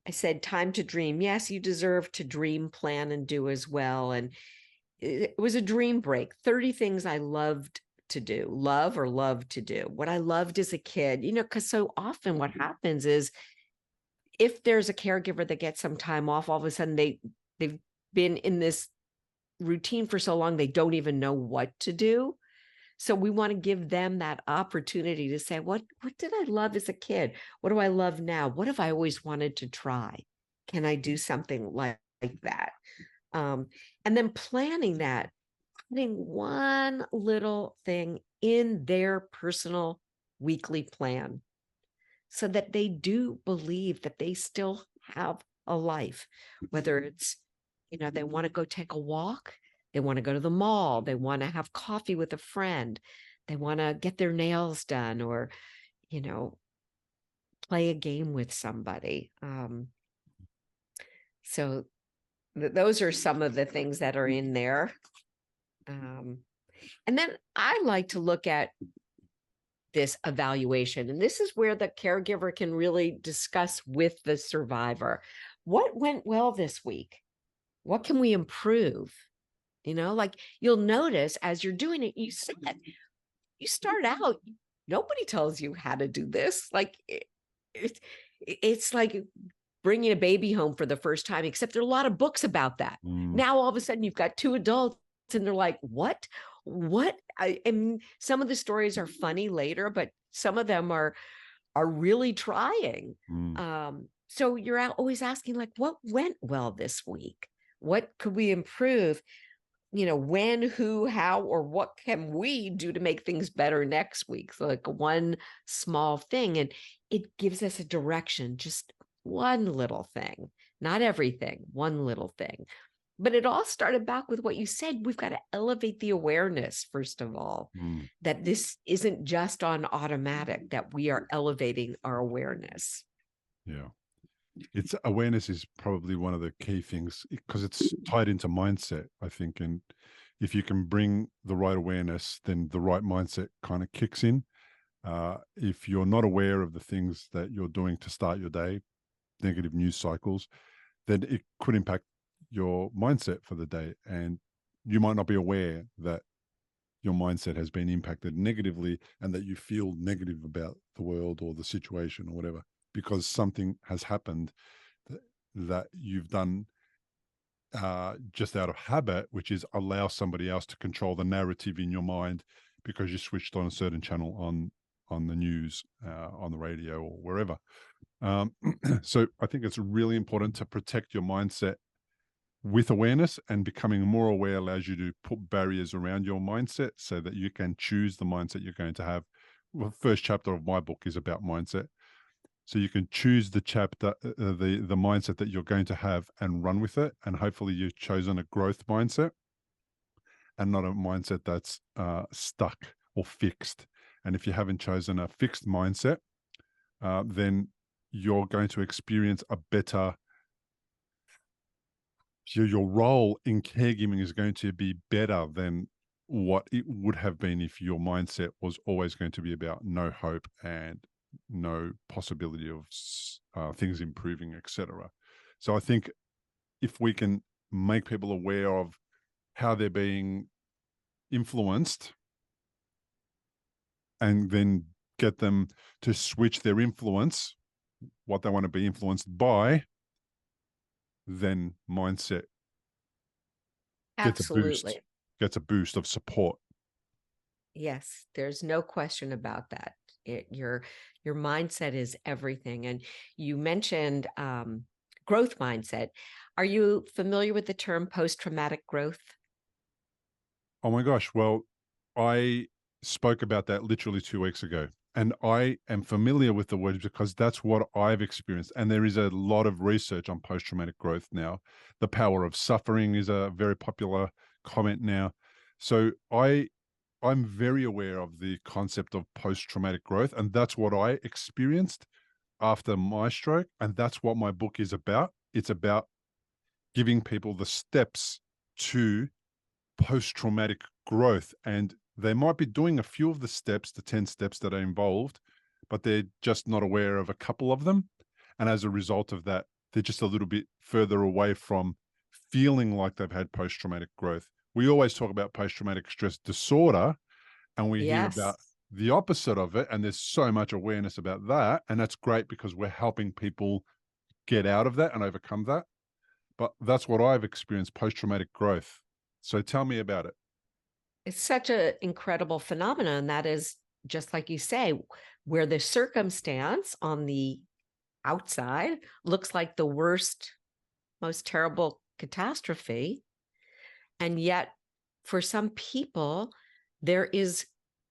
I said, time to dream. Yes, you deserve to dream, plan, and do as well. And it was a dream break. 30 things I loved to do, love to do. What I loved as a kid, because so often what happens is if there's a caregiver that gets some time off, all of a sudden they've been in this routine for so long, they don't even know what to do. So we want to give them that opportunity to say, what did I love as a kid? What do I love now? What have I always wanted to try? Can I do something like that? And then planning that. putting one little thing in their personal weekly plan so that they do believe that they still have a life, whether it's, they want to go take a walk, they want to go to the mall, they want to have coffee with a friend, they want to get their nails done, or, you know, play a game with somebody. So those are some of the things that are in there. And then I like to look at this evaluation, and this is where the caregiver can really discuss with the survivor what went well this week, what can we improve. Like, you'll notice as you're doing it, you start out, nobody tells you how to do this. Like, it's like bringing a baby home for the first time, except there are a lot of books about that. Now all of a sudden you've got two adults and they're like, what and some of the stories are funny later, but some of them are really trying. So you're always asking, like, what went well this week, what could we improve, when, who, how, or what can we do to make things better next week. So, like, one small thing, and it gives us a direction, just one little thing, not everything, one little thing. But it all started back with what you said. We've got to elevate the awareness, first of all, that this isn't just on automatic, that we are elevating our awareness. Yeah. It's awareness is probably one of the key things, because it's tied into mindset, I think. And if you can bring the right awareness, then the right mindset kind of kicks in. If you're not aware of the things that you're doing to start your day, negative news cycles, then it could impact your mindset for the day. And you might not be aware that your mindset has been impacted negatively and that you feel negative about the world or the situation or whatever, because something has happened that you've done just out of habit, which is allow somebody else to control the narrative in your mind because you switched on a certain channel on the news, on the radio, or wherever. So I think it's really important to protect your mindset with awareness, and becoming more aware allows you to put barriers around your mindset so that you can choose the mindset you're going to have. Well, the first chapter of my book is about mindset. So you can choose the chapter, the mindset that you're going to have, and run with it. And hopefully you've chosen a growth mindset and not a mindset that's stuck or fixed. And if you haven't chosen a fixed mindset, then you're going to experience a better, your role in caregiving is going to be better than what it would have been if your mindset was always going to be about no hope and no possibility of things improving, etc. So I think if we can make people aware of how they're being influenced, and then get them to switch their influence, what they want to be influenced by, then mindset Absolutely. gets a boost of support. Yes, there's no question about that. Your mindset is everything. And you mentioned growth mindset. Are you familiar with the term post-traumatic growth? Oh my gosh. Well, I spoke about that literally 2 weeks ago. And I am familiar with the words because that's what I've experienced. And there is a lot of research on post-traumatic growth now. The power of suffering is a very popular comment now. So I'm very aware of the concept of post-traumatic growth. And that's what I experienced after my stroke. And that's what my book is about. It's about giving people the steps to post-traumatic growth. And they might be doing a few of the steps, the 10 steps that are involved, but they're just not aware of a couple of them. And as a result of that, they're just a little bit further away from feeling like they've had post-traumatic growth. We always talk about post-traumatic stress disorder, and we hear about the opposite of it. And there's so much awareness about that. And that's great because we're helping people get out of that and overcome that. But that's what I've experienced, post-traumatic growth. So tell me about it. It's such an incredible phenomenon. That is, just like you say, where the circumstance on the outside looks like the worst, most terrible catastrophe. And yet for some people, there is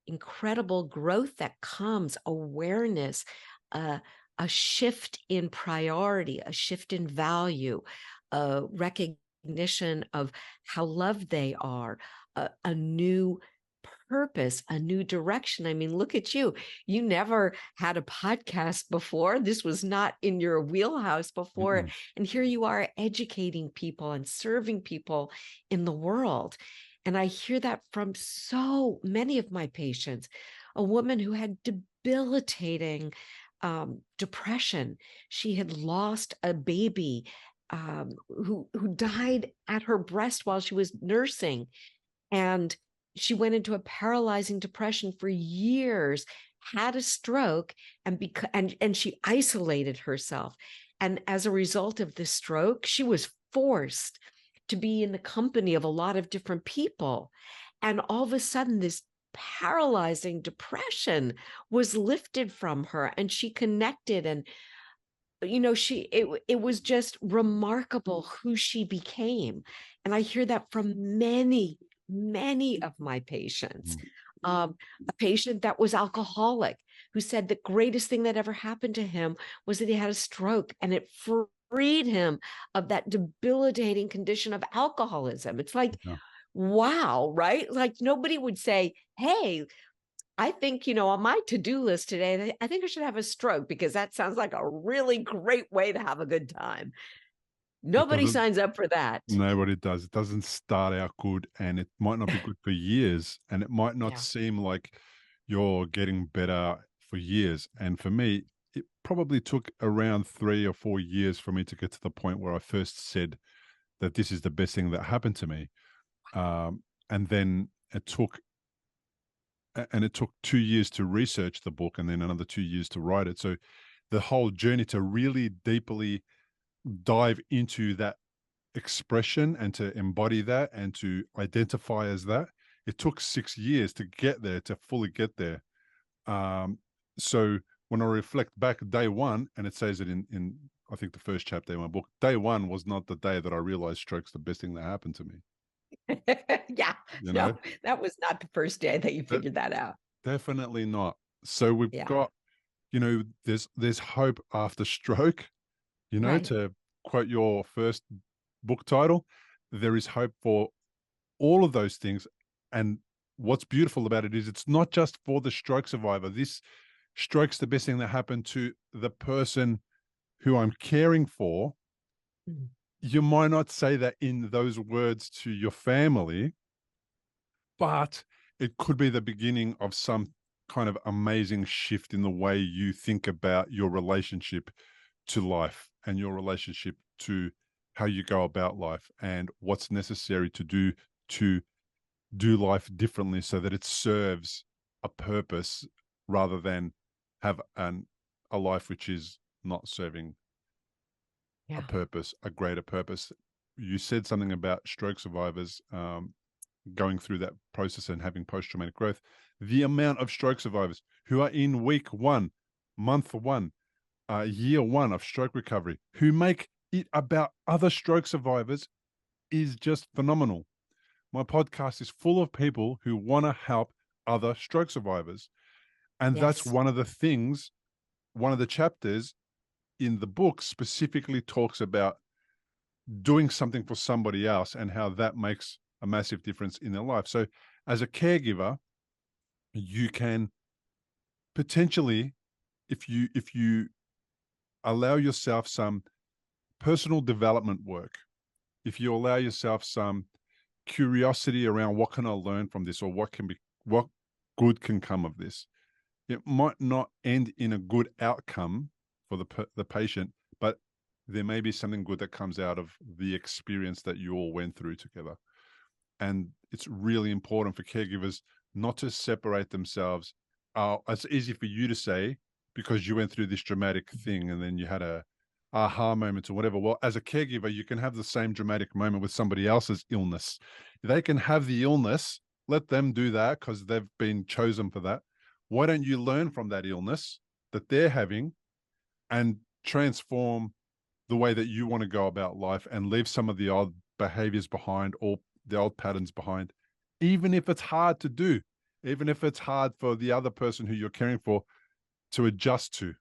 incredible growth that comes, awareness, uh, a shift in priority, a shift in value, a recognition of how loved they are, a new purpose, a new direction. I mean, look at you. You never had a podcast before. This was not in your wheelhouse before. Mm-mm. And here you are educating people and serving people in the world. And I hear that from so many of my patients. A woman who had debilitating depression. She had lost a baby who died at her breast while she was nursing. And she went into a paralyzing depression for years, had a stroke, and she isolated herself. And as a result of this stroke, she was forced to be in the company of a lot of different people. And all of a sudden, this paralyzing depression was lifted from her, and she connected. And it was just remarkable who she became. And I hear that from many of my patients. A patient that was alcoholic who said the greatest thing that ever happened to him was that he had a stroke, and it freed him of that debilitating condition of alcoholism. It's like, Yeah. wow, right? Like nobody would say, hey, I think, on my to-do list today, I think I should have a stroke because that sounds like a really great way to have a good time. It Nobody doesn't. signs up for that. Nobody does. It doesn't start out good, and it might not be good for years, and it might not Yeah. seem like you're getting better for years. And for me, it probably took around 3 or 4 years for me to get to the point where I first said that this is the best thing that happened to me. And then it took 2 years to research the book, and then another 2 years to write it. So the whole journey to really deeply dive into that expression and to embody that and to identify as that, it took 6 years to get there, to fully get there. So when I reflect back, day one, and it says it in I think the first chapter in my book, day one was not the day that I realized stroke's the best thing that happened to me. Yeah. You know, No, that was not the first day that you but figured that out. definitely not. So we've Yeah. got, there's hope after stroke. Right. To quote your first book title, there is hope for all of those things. And what's beautiful about it is it's not just for the stroke survivor. This stroke's the best thing that happened to the person who I'm caring for. Mhm. You might not say that in those words to your family, but it could be the beginning of some kind of amazing shift in the way you think about your relationship to life and your relationship to how you go about life and what's necessary to do life differently so that it serves a purpose rather than have a life which is not serving a Yeah. purpose, a greater purpose. You said something about stroke survivors going through that process and having post-traumatic growth. The amount of stroke survivors who are in week one, month one, year one of stroke recovery, who make it about other stroke survivors is just phenomenal. My podcast is full of people who want to help other stroke survivors. And that's Yes. one of the things, one of the chapters in the book specifically talks about doing something for somebody else and how that makes a massive difference in their life. So as a caregiver, you can potentially, if you allow yourself some personal development work, if you allow yourself some curiosity around what can I learn from this or what good can come of this, it might not end in a good outcome for the patient, but there may be something good that comes out of the experience that you all went through together. And it's really important for caregivers not to separate themselves. It's easy for you to say because you went through this dramatic thing and then you had a aha moment or whatever. Well, as a caregiver, you can have the same dramatic moment with somebody else's illness. They can have the illness, let them do that because they've been chosen for that. Why don't you learn from that illness that they're having and transform the way that you want to go about life and leave some of the old behaviors behind or the old patterns behind even if it's hard to do, even if it's hard for the other person who you're caring for to adjust to.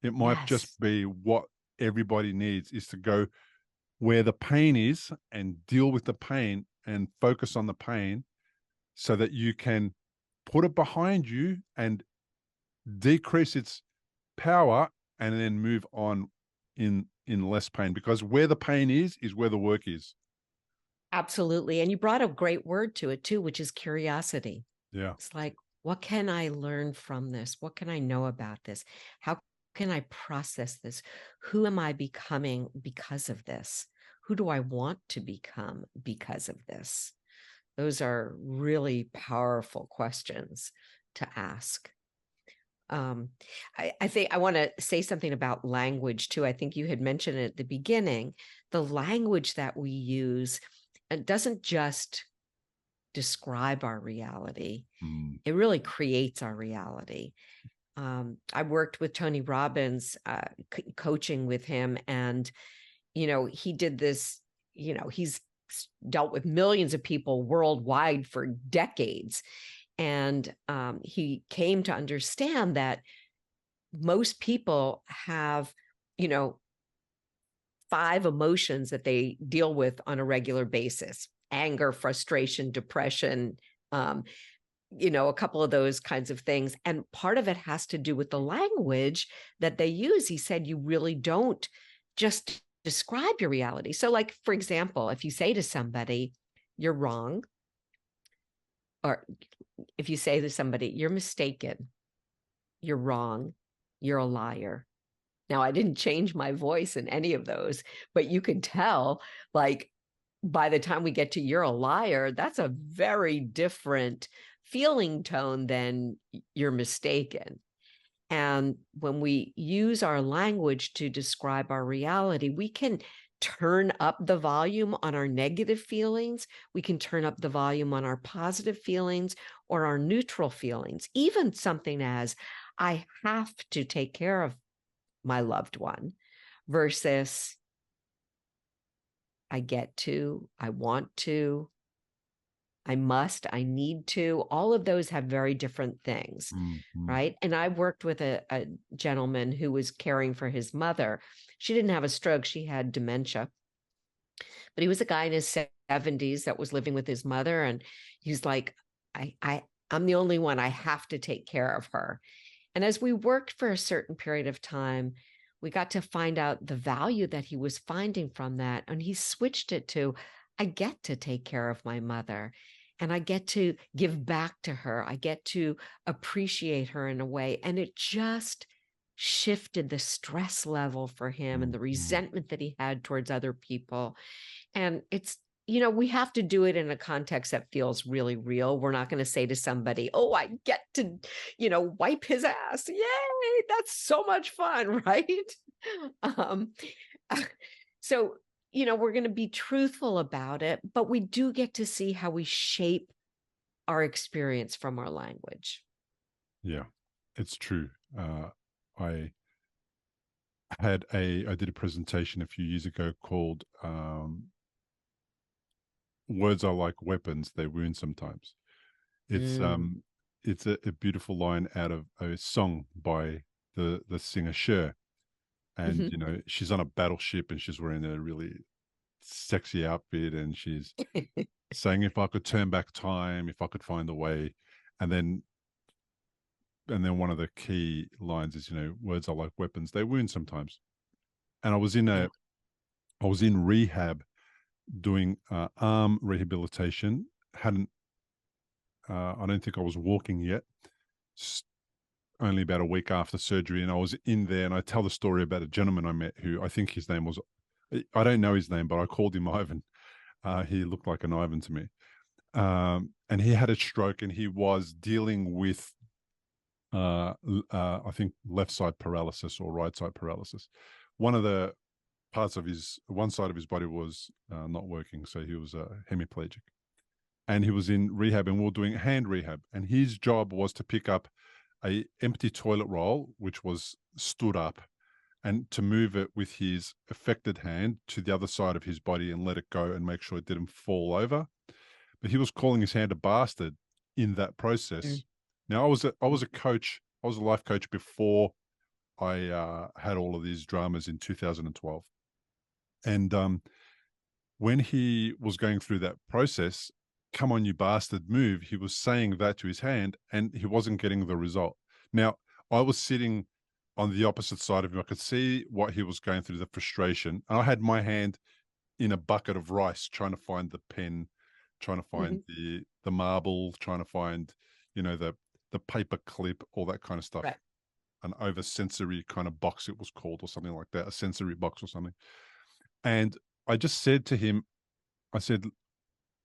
It might just Yes. be what everybody needs is to go where the pain is and deal with the pain and focus on the pain so that you can put it behind you and decrease its power and then move on in less pain, because where the pain is where the work is. Absolutely. And you brought a great word to it too, which is curiosity. Yeah. It's like, what can I learn from this? What can I know about this? How can I process this? Who am I becoming because of this? Who do I want to become because of this? Those are really powerful questions to ask. I think I want to say something about language too. I think you had mentioned it at the beginning. The language that we use, it doesn't just describe our reality. It really creates our reality. I worked with Tony Robbins, coaching with him, and he did this. He's dealt with millions of people worldwide for decades, and he came to understand that most people have, 5 emotions that they deal with on a regular basis: anger, frustration, depression, a couple of those kinds of things. And part of it has to do with the language that they use. He said, you really don't just describe your reality. So, like, for example, if you say to somebody, you're wrong, or if you say to somebody, you're mistaken, you're wrong, you're a liar. Now, I didn't change my voice in any of those, but you can tell, like, by the time we get to you're a liar, that's a very different feeling tone than you're mistaken. And when we use our language to describe our reality, we can turn up the volume on our negative feelings. We can turn up the volume on our positive feelings or our neutral feelings. Even something as, I have to take care of my loved one, versus I get to, I want to, I must, I need to. All of those have very different things, right? And I worked with a gentleman who was caring for his mother. She didn't have a stroke, she had dementia. But he was a guy in his 70s that was living with his mother. And he's like, I'm the only one, I have to take care of her. And as we worked for a certain period of time, we got to find out the value that he was finding from that. And he switched it to, I get to take care of my mother, and I get to give back to her. I get to appreciate her in a way. And it just shifted the stress level for him and the resentment that he had towards other people. And it's, we have to do it in a context that feels really real. We're not going to say to somebody, oh, I get to, wipe his ass. Yay, that's so much fun, right? So, we're going to be truthful about it, but we do get to see how we shape our experience from our language. Yeah, it's true. I did a presentation a few years ago called Words Are Like Weapons, They Wound Sometimes. It's a beautiful line out of a song by the singer Cher. And she's on a battleship and she's wearing a really sexy outfit, and she's saying, if I could turn back time, if I could find a way. And then one of the key lines is, words are like weapons, they wound sometimes. And I was in rehab doing arm rehabilitation. I don't think I was walking yet, only about a week after surgery. And I was in there, and I tell the story about a gentleman I met who, I think his name was, I don't know his name, but I called him Ivan. He looked like an Ivan to me. And he had a stroke, and he was dealing with, I think, left side paralysis or right side paralysis. One of the parts of one side of his body was not working. So he was hemiplegic. And he was in rehab, and we were doing hand rehab. And his job was to pick up a empty toilet roll, which was stood up, and to move it with his affected hand to the other side of his body and let it go and make sure it didn't fall over. but he was calling his hand a bastard in that process. Now, I was a coach. I was a life coach before I had all of these dramas in 2012. And when he was going through that process, come on, you bastard, move, he was saying that to his hand and he wasn't getting the result. Now, I was sitting on the opposite side of him. I could see what he was going through, the frustration. And I had my hand in a bucket of rice trying to find the pen, trying to find the marble, trying to find, the paper clip, all that kind of stuff. Right. An over sensory kind of box, it was called, or something like that, a sensory box or something. And I just said to him, I said,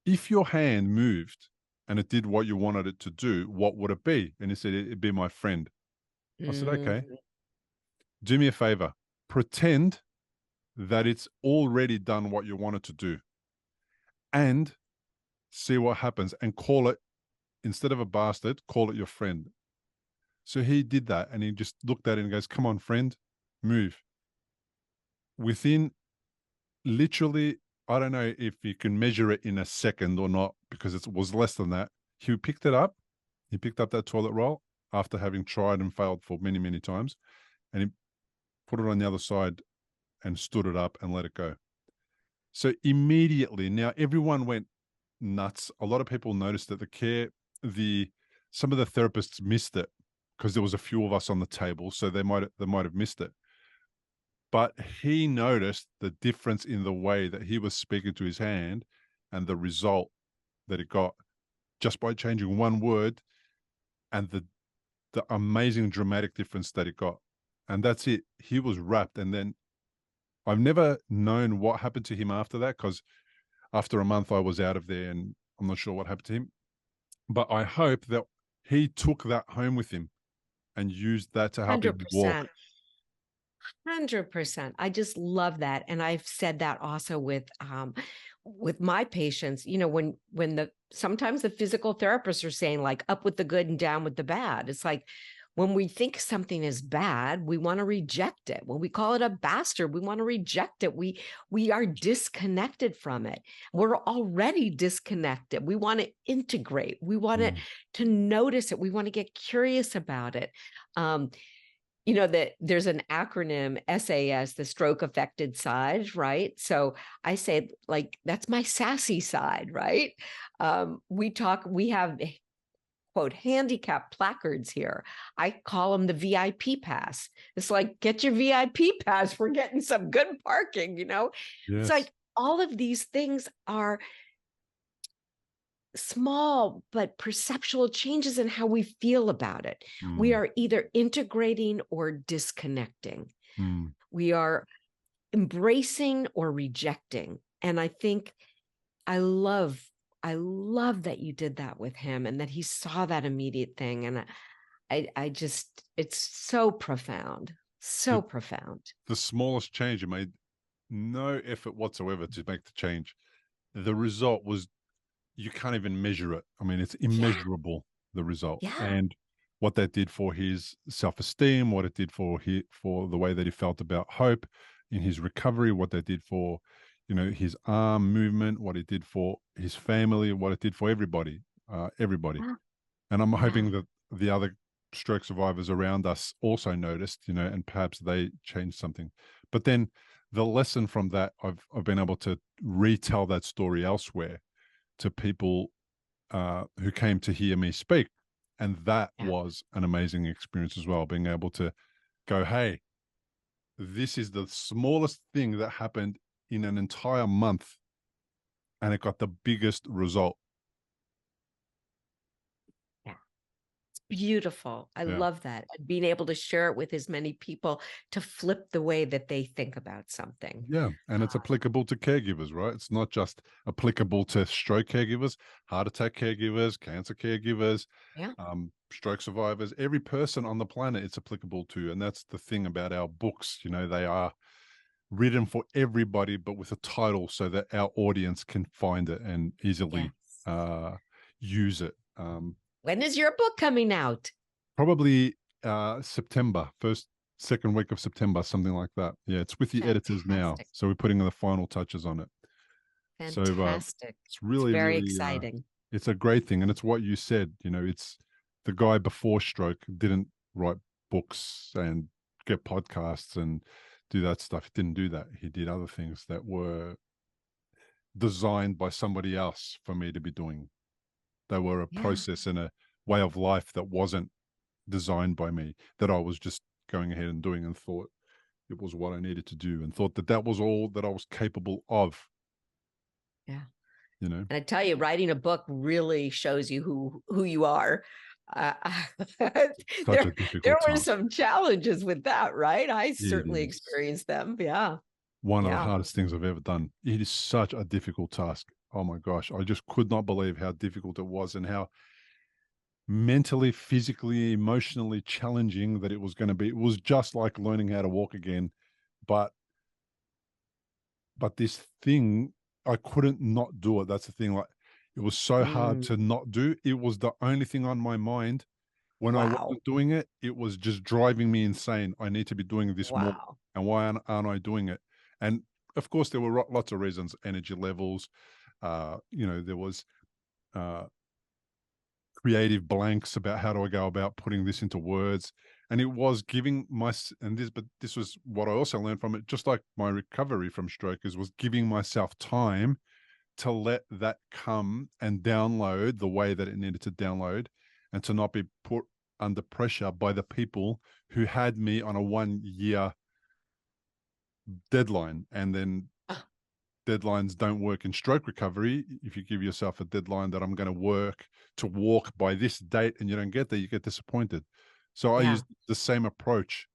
if your hand moved and it did what you wanted it to do, what would it be? And he said, it'd be my friend. I said, okay, do me a favor, pretend that it's already done what you want it to do and see what happens, and call it, instead of a bastard, call it your friend. So he did that, and he just looked at it and goes, come on, friend, move. Within literally, I don't know if you can measure it in a second or not, because it was less than that. He picked it up. He picked up that toilet roll after having tried and failed for many, many times, and he put it on the other side and stood it up and let it go. So immediately, now everyone went nuts. A lot of people noticed that some of the therapists missed it because there was a few of us on the table, so they might have missed it. But he noticed the difference in the way that he was speaking to his hand and the result that it got just by changing one word, and the amazing dramatic difference that it got. And that's it. He was wrapped. And then I've never known what happened to him after that, because after a month I was out of there and I'm not sure what happened to him. But I hope that he took that home with him and used that to help him walk. 100%. I just love that. And I've said that also with my patients, when sometimes the physical therapists are saying like up with the good and down with the bad. It's like, when we think something is bad, we want to reject it. When we call it a bastard, we want to reject it. We are disconnected from it. We're already disconnected. We want to integrate. We want it to notice it. We want to get curious about it. That there's an acronym, SAS, the stroke affected side, right? So I say, like, that's my sassy side, right? We have quote handicap placards here. I call them the VIP pass. It's like, get your VIP pass. We're getting some good parking, Yes. It's like all of these things are small but perceptual changes in how we feel about it. We are either integrating or disconnecting. We are embracing or rejecting. And I think I love that you did that with him and that he saw that immediate thing. And I just, it's so profound, profound. The smallest change, you made no effort whatsoever to make the change. The result was, you can't even measure it. I mean, it's immeasurable, the result. And what that did for his self-esteem, what it did for the way that he felt about hope in his recovery, what that did for, his arm movement, what it did for his family, what it did for everybody. And I'm hoping that the other stroke survivors around us also noticed, and perhaps they changed something. But then the lesson from that, I've been able to retell that story elsewhere to people who came to hear me speak. And that was an amazing experience as well, being able to go, hey, this is the smallest thing that happened in an entire month, and it got the biggest result. Beautiful. I love that. Being able to share it with as many people to flip the way that they think about something. Yeah. And it's applicable to caregivers, right? It's not just applicable to stroke caregivers, heart attack caregivers, cancer caregivers, stroke survivors, every person on the planet it's applicable to. And that's the thing about our books. They are written for everybody, but with a title so that our audience can find it and easily use it. When is your book coming out? Probably September, second week of September, something like that. Yeah, it's with the editors now. So we're putting the final touches on it. So Fantastic. it's It's really, very really, exciting. it's a great thing. And it's what you said, it's the guy before stroke didn't write books and get podcasts and do that stuff. He didn't do that. He did other things that were designed by somebody else for me to be doing. They were a Yeah. process and a way of life that wasn't designed by me, that I was just going ahead and doing and thought it was what I needed to do and thought that that was all that I was capable of, Yeah. you know. And I tell you, writing a book really shows you who you are. Uh, Such a there difficult were task. some challenges with that, right? I It certainly is experienced them. Yeah. one of the Yeah. hardest things I've ever done. It is such a difficult task. Oh my gosh. I just could not believe how difficult it was and how mentally, physically, emotionally challenging that it was going to be. It was just like learning how to walk again. But this thing, I couldn't not do it. That's the thing. Like, it was so hard Mm, to not do. It was the only thing on my mind. When I wow. wasn't doing it, it was just driving me insane. I need to be doing this more. Wow. And why aren't I doing it? And of course, there were lots of reasons, energy levels. There was uh, creative blanks about how do I go about putting this into words. And it was giving but this was what I also learned from it, just like my recovery from stroke was giving myself time to let that come and download the way that it needed to download and to not be put under pressure by the people who had me on a 1 year deadline. And then Ah, deadlines don't work in stroke recovery. If you give yourself a deadline that I'm going to work to walk by this date and you don't get there, you get disappointed. So I yeah. used the same approach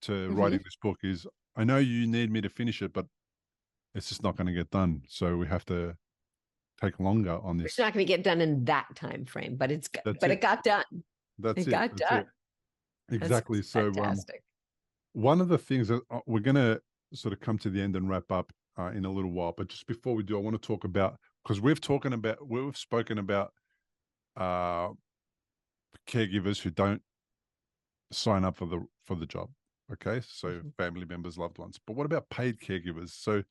to Hmm. writing this book is I know you need me to finish it, but it's just not going to get done. So we have to take longer on It's this. not going to get done in that time frame, but That's but it. it got done. That's It it. got That's it. done. That's Exactly. So fantastic. one of the things that we're going to sort of come to the end and wrap up in a little while, but just before we do, I want to talk about, because we've spoken about uh, caregivers who don't sign up for the job. Okay, so Mhm. family members, loved ones. But what about paid caregivers? So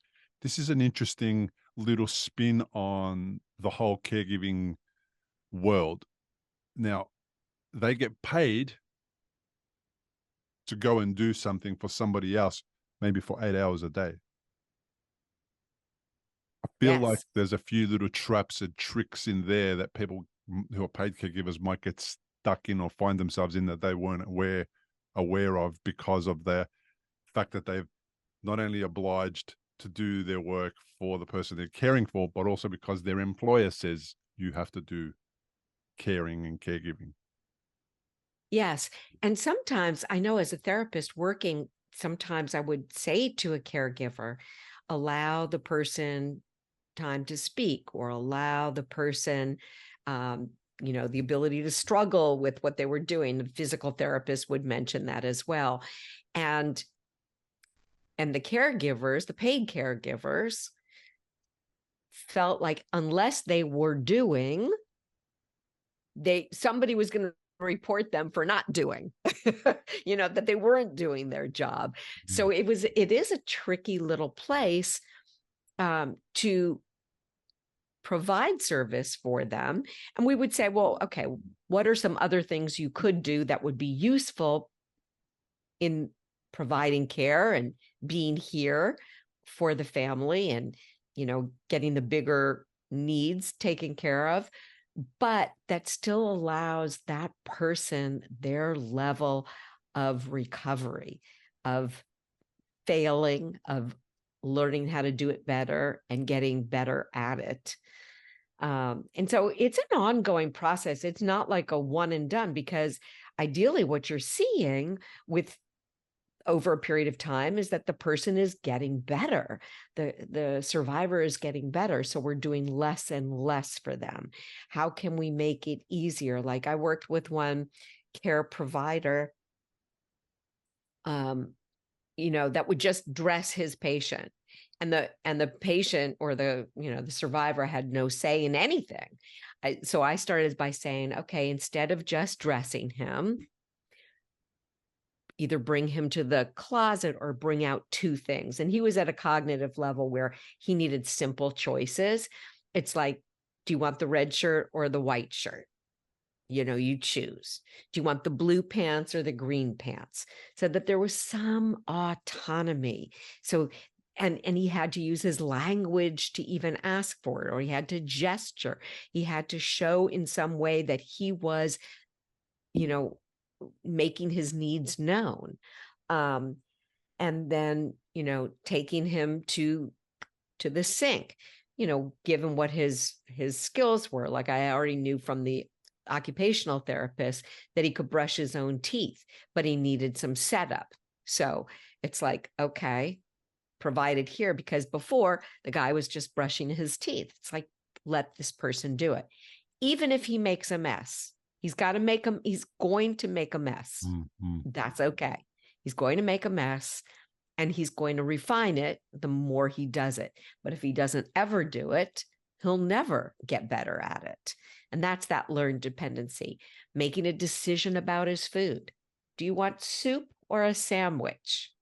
this is an interesting little spin on the whole caregiving world. Now, they get paid to go and do something for somebody else, maybe for 8 hours a day. I feel like Yes. there's a few little traps and tricks in there that people who are paid caregivers might get stuck in or find themselves in that they weren't aware of because of the fact that they've not only obliged to do their work for the person they're caring for, but also because their employer says you have to do caring and caregiving. Yes. And sometimes I know as a therapist working, sometimes I would say to a caregiver, allow the person time to speak or allow the person, um, the ability to struggle with what they were doing. The physical therapist would mention that as well. And the caregivers, the paid caregivers, felt like unless they were doing, somebody was going to report them for not doing, that they weren't doing their job. So it is a tricky little place to provide service for them. And we would say, well, okay, what are some other things you could do that would be useful in providing care and being here for the family and, getting the bigger needs taken care of, but that still allows that person their level of recovery, of failing, of learning how to do it better and getting better at it. And so it's an ongoing process. It's not like a one and done, because ideally what you're seeing with over a period of time is that the person is getting better. The survivor is getting better. So we're doing less and less for them. How can we make it easier? Like I worked with one care provider, that would just dress his patient. And the patient or the survivor had no say in anything. So I started by saying, okay, instead of just dressing him, either bring him to the closet or bring out two things. And he was at a cognitive level where he needed simple choices. It's like, do you want the red shirt or the white shirt? You choose. Do you want the blue pants or the green pants? So that there was some autonomy. So, and he had to use his language to even ask for it, or he had to gesture. He had to show in some way that he was, making his needs known. And then, taking him to the sink, given what his skills were. Like I already knew from the occupational therapist that he could brush his own teeth, but he needed some setup. So it's like, okay, provided here, because before the guy was just brushing his teeth. It's like, let this person do it. Even if he makes a mess, he's going to make a mess. Mm-hmm. That's okay. He's going to make a mess, and he's going to refine it the more he does it. But if he doesn't ever do it, he'll never get better at it. And that's that learned dependency, making a decision about his food. Do you want soup or a sandwich?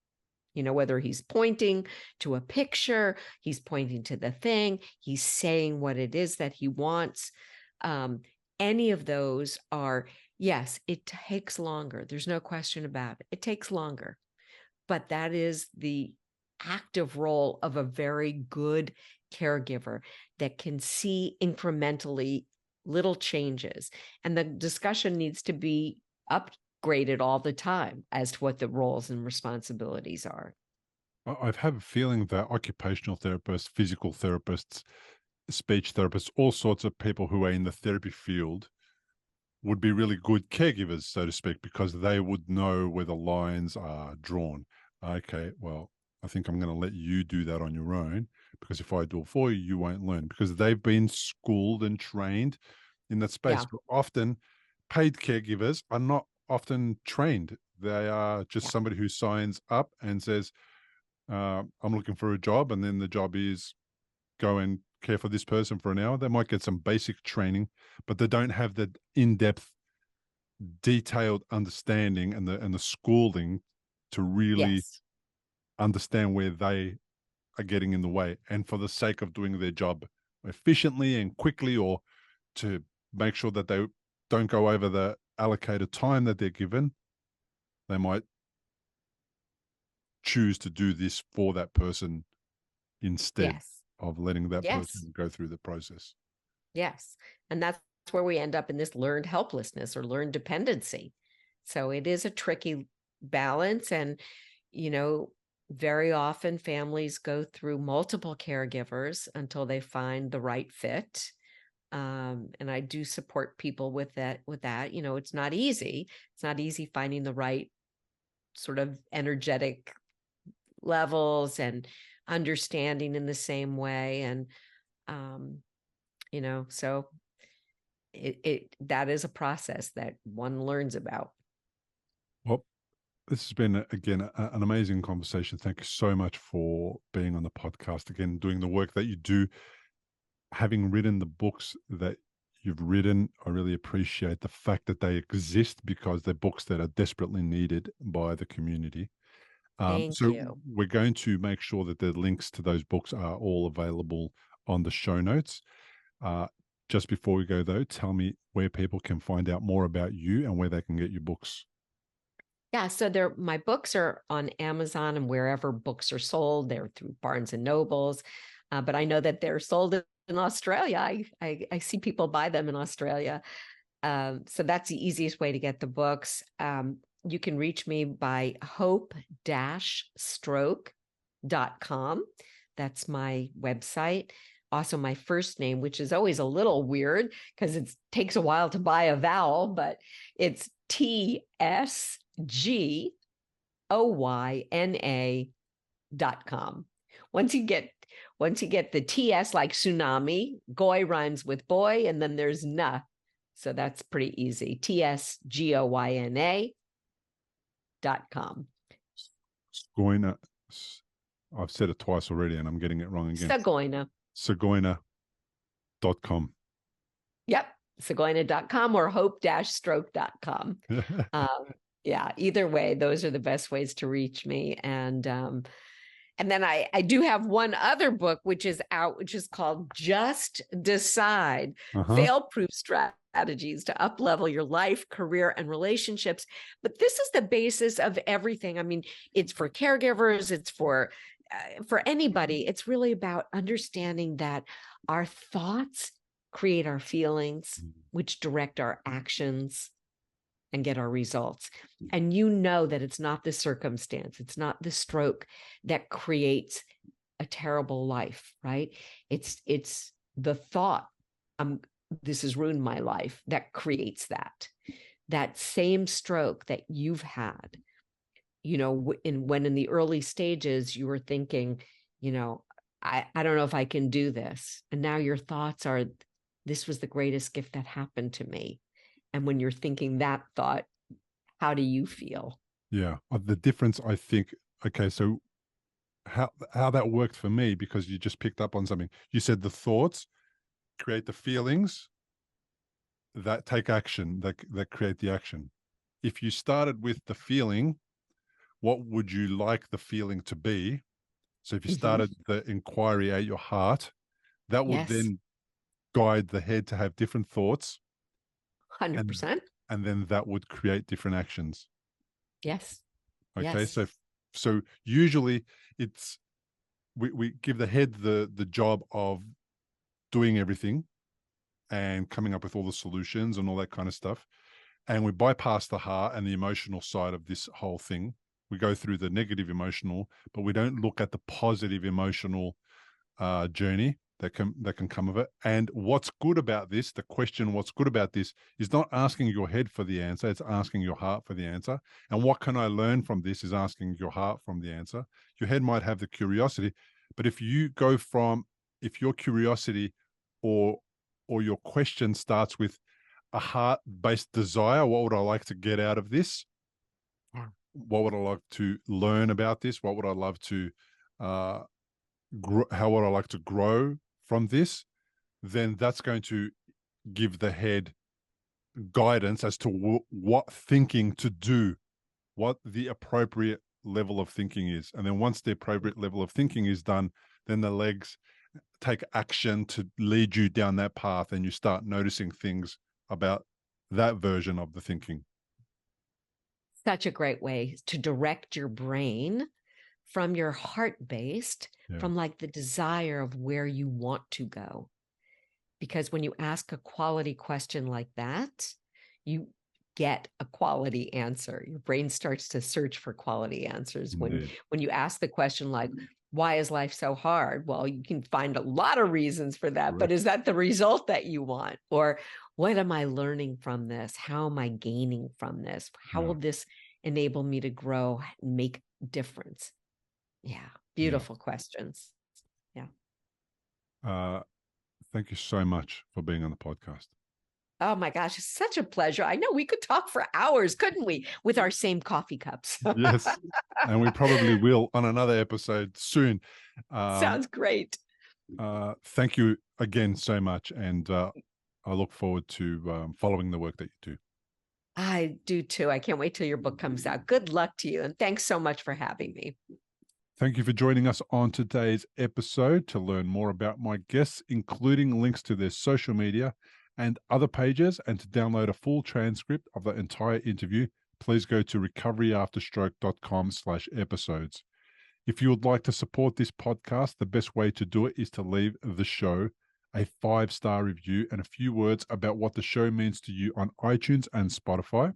Whether he's pointing to a picture, he's pointing to the thing, he's saying what it is that he wants. Any of those are, yes, it takes longer. There's no question about it. It takes longer. But that is the active role of a very good caregiver that can see incrementally little changes. And the discussion needs to be upgraded all the time as to what the roles and responsibilities are. I have a feeling that occupational therapists, physical therapists, speech therapists, all sorts of people who are in the therapy field would be really good caregivers, so to speak, because they would know where the lines are drawn. Okay, well, I think I'm going to let you do that on your own, because if I do it for you, you won't learn, because they've been schooled and trained in that space. Yeah. But often paid caregivers are not often trained. They are just somebody who signs up and says, I'm looking for a job. And then the job is go and care for this person for an hour. They might get some basic training, but they don't have the in-depth, detailed understanding and the schooling to really understand where they are getting in the way. And for the sake of doing their job efficiently and quickly, or to make sure that they don't go over the allocated time that they're given, they might choose to do this for that person instead of letting that person go through the process. Yes. And that's where we end up in this learned helplessness or learned dependency. So it is a tricky balance. And, very often families go through multiple caregivers until they find the right fit. And I do support people with that. It's not easy. It's not easy finding the right sort of energetic levels and understanding in the same way. And, so that is a process that one learns about. Well, this has been, again, an amazing conversation. Thank you so much for being on the podcast, again, doing the work that you do, having written the books that you've written. I really appreciate the fact that they exist, because they're books that are desperately needed by the community. Thank you. We're going to make sure that the links to those books are all available on the show notes. Just before we go, though, tell me where people can find out more about you and where they can get your books. Yeah, so my books are on Amazon and wherever books are sold. They're through Barnes and Nobles, but I know that they're sold in Australia. I see people buy them in Australia. So that's the easiest way to get the books. You can reach me by hope-stroke.com. That's my website. Also, my first name, which is always a little weird because it takes a while to buy a vowel, but it's Tsgoyna.com. Once you get the TS, like tsunami, goy rhymes with boy, and then there's na. So that's pretty easy. Tsgoyna.com. Tsgoyna. I've said it twice already and I'm getting it wrong again. Tsgoyna. Tsgoyna.com. Yep. Tsgoyna.com or hope-stroke.com. Yeah, either way, those are the best ways to reach me. And then I do have one other book which is out, which is called Just Decide, Uh-huh. Fail-Proof Strategies to Up-Level Your Life, Career, and Relationships. But this is the basis of everything. I mean, it's for caregivers, it's for anybody. It's really about understanding that our thoughts create our feelings, which direct our actions and get our results. And you know that it's not the circumstance, it's not the stroke that creates a terrible life, right? It's the thought, this has ruined my life, that creates that same stroke that you've had. You know, when in the early stages you were thinking, you know, I don't know if I can do this. And now your thoughts are, this was the greatest gift that happened to me. And when you're thinking that thought, how do you feel? Yeah. The difference, I think, okay, so how that worked for me, because you just picked up on something. You said the thoughts create the feelings that take action, that create the action. If you started with the feeling, what would you like the feeling to be? So if you Mhm. started the inquiry at your heart, that would Yes, then guide the head to have different thoughts, and 100%. then that would create different actions. Yes, Okay, yes. so usually it's we give the head the job of doing everything and coming up with all the solutions and all that kind of stuff, and we bypass the heart and the emotional side of this whole thing. We go through the negative emotional, but we don't look at the positive emotional journey that can come of it. And what's good about this, the question, what's good about this, is not asking your head for the answer, it's asking your heart for the answer. And what can I learn from this is asking your heart from the answer. Your head might have the curiosity, but if your curiosity or your question starts with a heart-based desire, what would I like to get out of this? Yeah. What would I like to learn about this? What would I love to uh, how would I like to grow from this? Then that's going to give the head guidance as to what thinking to do, what the appropriate level of thinking is. And then once the appropriate level of thinking is done, then the legs take action to lead you down that path, and you start noticing things about that version of the thinking. Such a great way to direct your brain from your heart based, Yeah. from like the desire of where you want to go. Because when you ask a quality question like that, you get a quality answer. Your brain starts to search for quality answers. Indeed. When you ask the question like, why is life so hard? Well, you can find a lot of reasons for that, but Correct. is that the result that you want? Or what am I learning from this? How am I gaining from this? How Yeah. will this enable me to grow and make difference? Yeah, Yeah. beautiful questions. Yeah. Uh, thank you so much for being on the podcast. Oh my gosh, it's such a pleasure. I know we could talk for hours, couldn't we, with our same coffee cups? Yes. And we probably will on another episode soon. Sounds great. Thank you again so much. And I look forward to following the work that you do. I do too. I can't wait till your book comes out. Good luck to you. And thanks so much for having me. Thank you for joining us on today's episode. To learn more about my guests, including links to their social media and other pages, and to download a full transcript of the entire interview, please go to recoveryafterstroke.com/episodes. If you would like to support this podcast, the best way to do it is to leave the show a 5-star review and a few words about what the show means to you on iTunes and Spotify.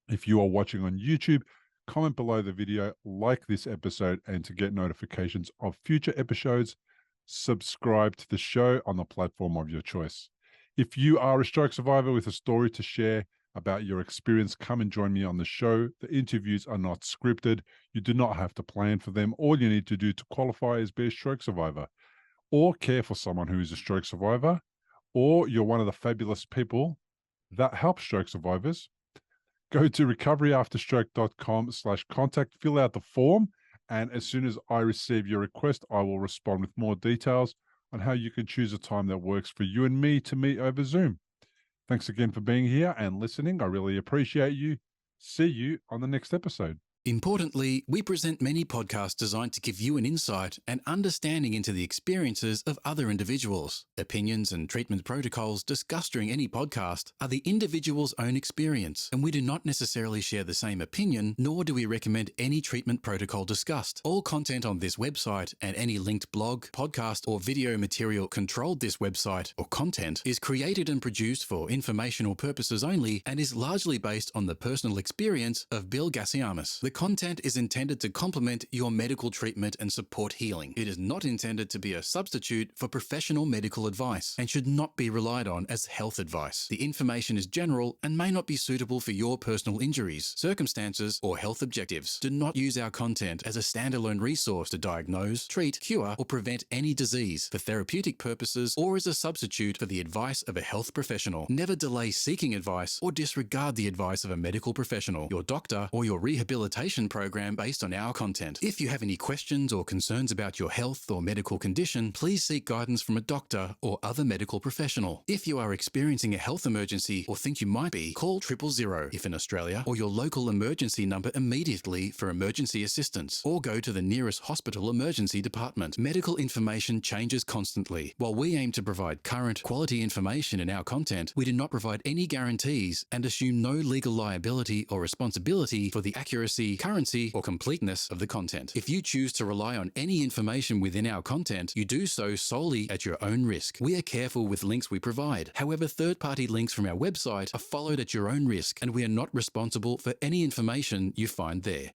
If you are watching on YouTube, comment below the video, like this episode, and to get notifications of future episodes, subscribe to the show on the platform of your choice. If you are a stroke survivor with a story to share about your experience, come and join me on the show. The interviews are not scripted. You do not have to plan for them. All you need to do to qualify is be a stroke survivor, or care for someone who is a stroke survivor, or you're one of the fabulous people that help stroke survivors. Go to recoveryafterstroke.com/contact, fill out the form, and as soon as I receive your request, I will respond with more details on how you can choose a time that works for you and me to meet over Zoom. Thanks again for being here and listening. I really appreciate you. See you on the next episode. Importantly, we present many podcasts designed to give you an insight and understanding into the experiences of other individuals. Opinions and treatment protocols discussed during any podcast are the individual's own experience, and we do not necessarily share the same opinion, nor do we recommend any treatment protocol discussed. All content on this website and any linked blog, podcast, or video material controlled this website or content is created and produced for informational purposes only and is largely based on the personal experience of Bill Gassiamas. The content is intended to complement your medical treatment and support healing. It is not intended to be a substitute for professional medical advice and should not be relied on as health advice. The information is general and may not be suitable for your personal injuries, circumstances, or health objectives. Do not use our content as a standalone resource to diagnose, treat, cure, or prevent any disease for therapeutic purposes or as a substitute for the advice of a health professional. Never delay seeking advice or disregard the advice of a medical professional, your doctor, or your rehabilitation program based on our content. If you have any questions or concerns about your health or medical condition, please seek guidance from a doctor or other medical professional. If you are experiencing a health emergency or think you might be, call 000 if in Australia, or your local emergency number immediately for emergency assistance, or go to the nearest hospital emergency department. Medical information changes constantly. While we aim to provide current, quality information in our content, we do not provide any guarantees and assume no legal liability or responsibility for the accuracy, currency, or completeness of the content. If you choose to rely on any information within our content, you do so solely at your own risk. We are careful with links we provide. However, third-party links from our website are followed at your own risk, and we are not responsible for any information you find there.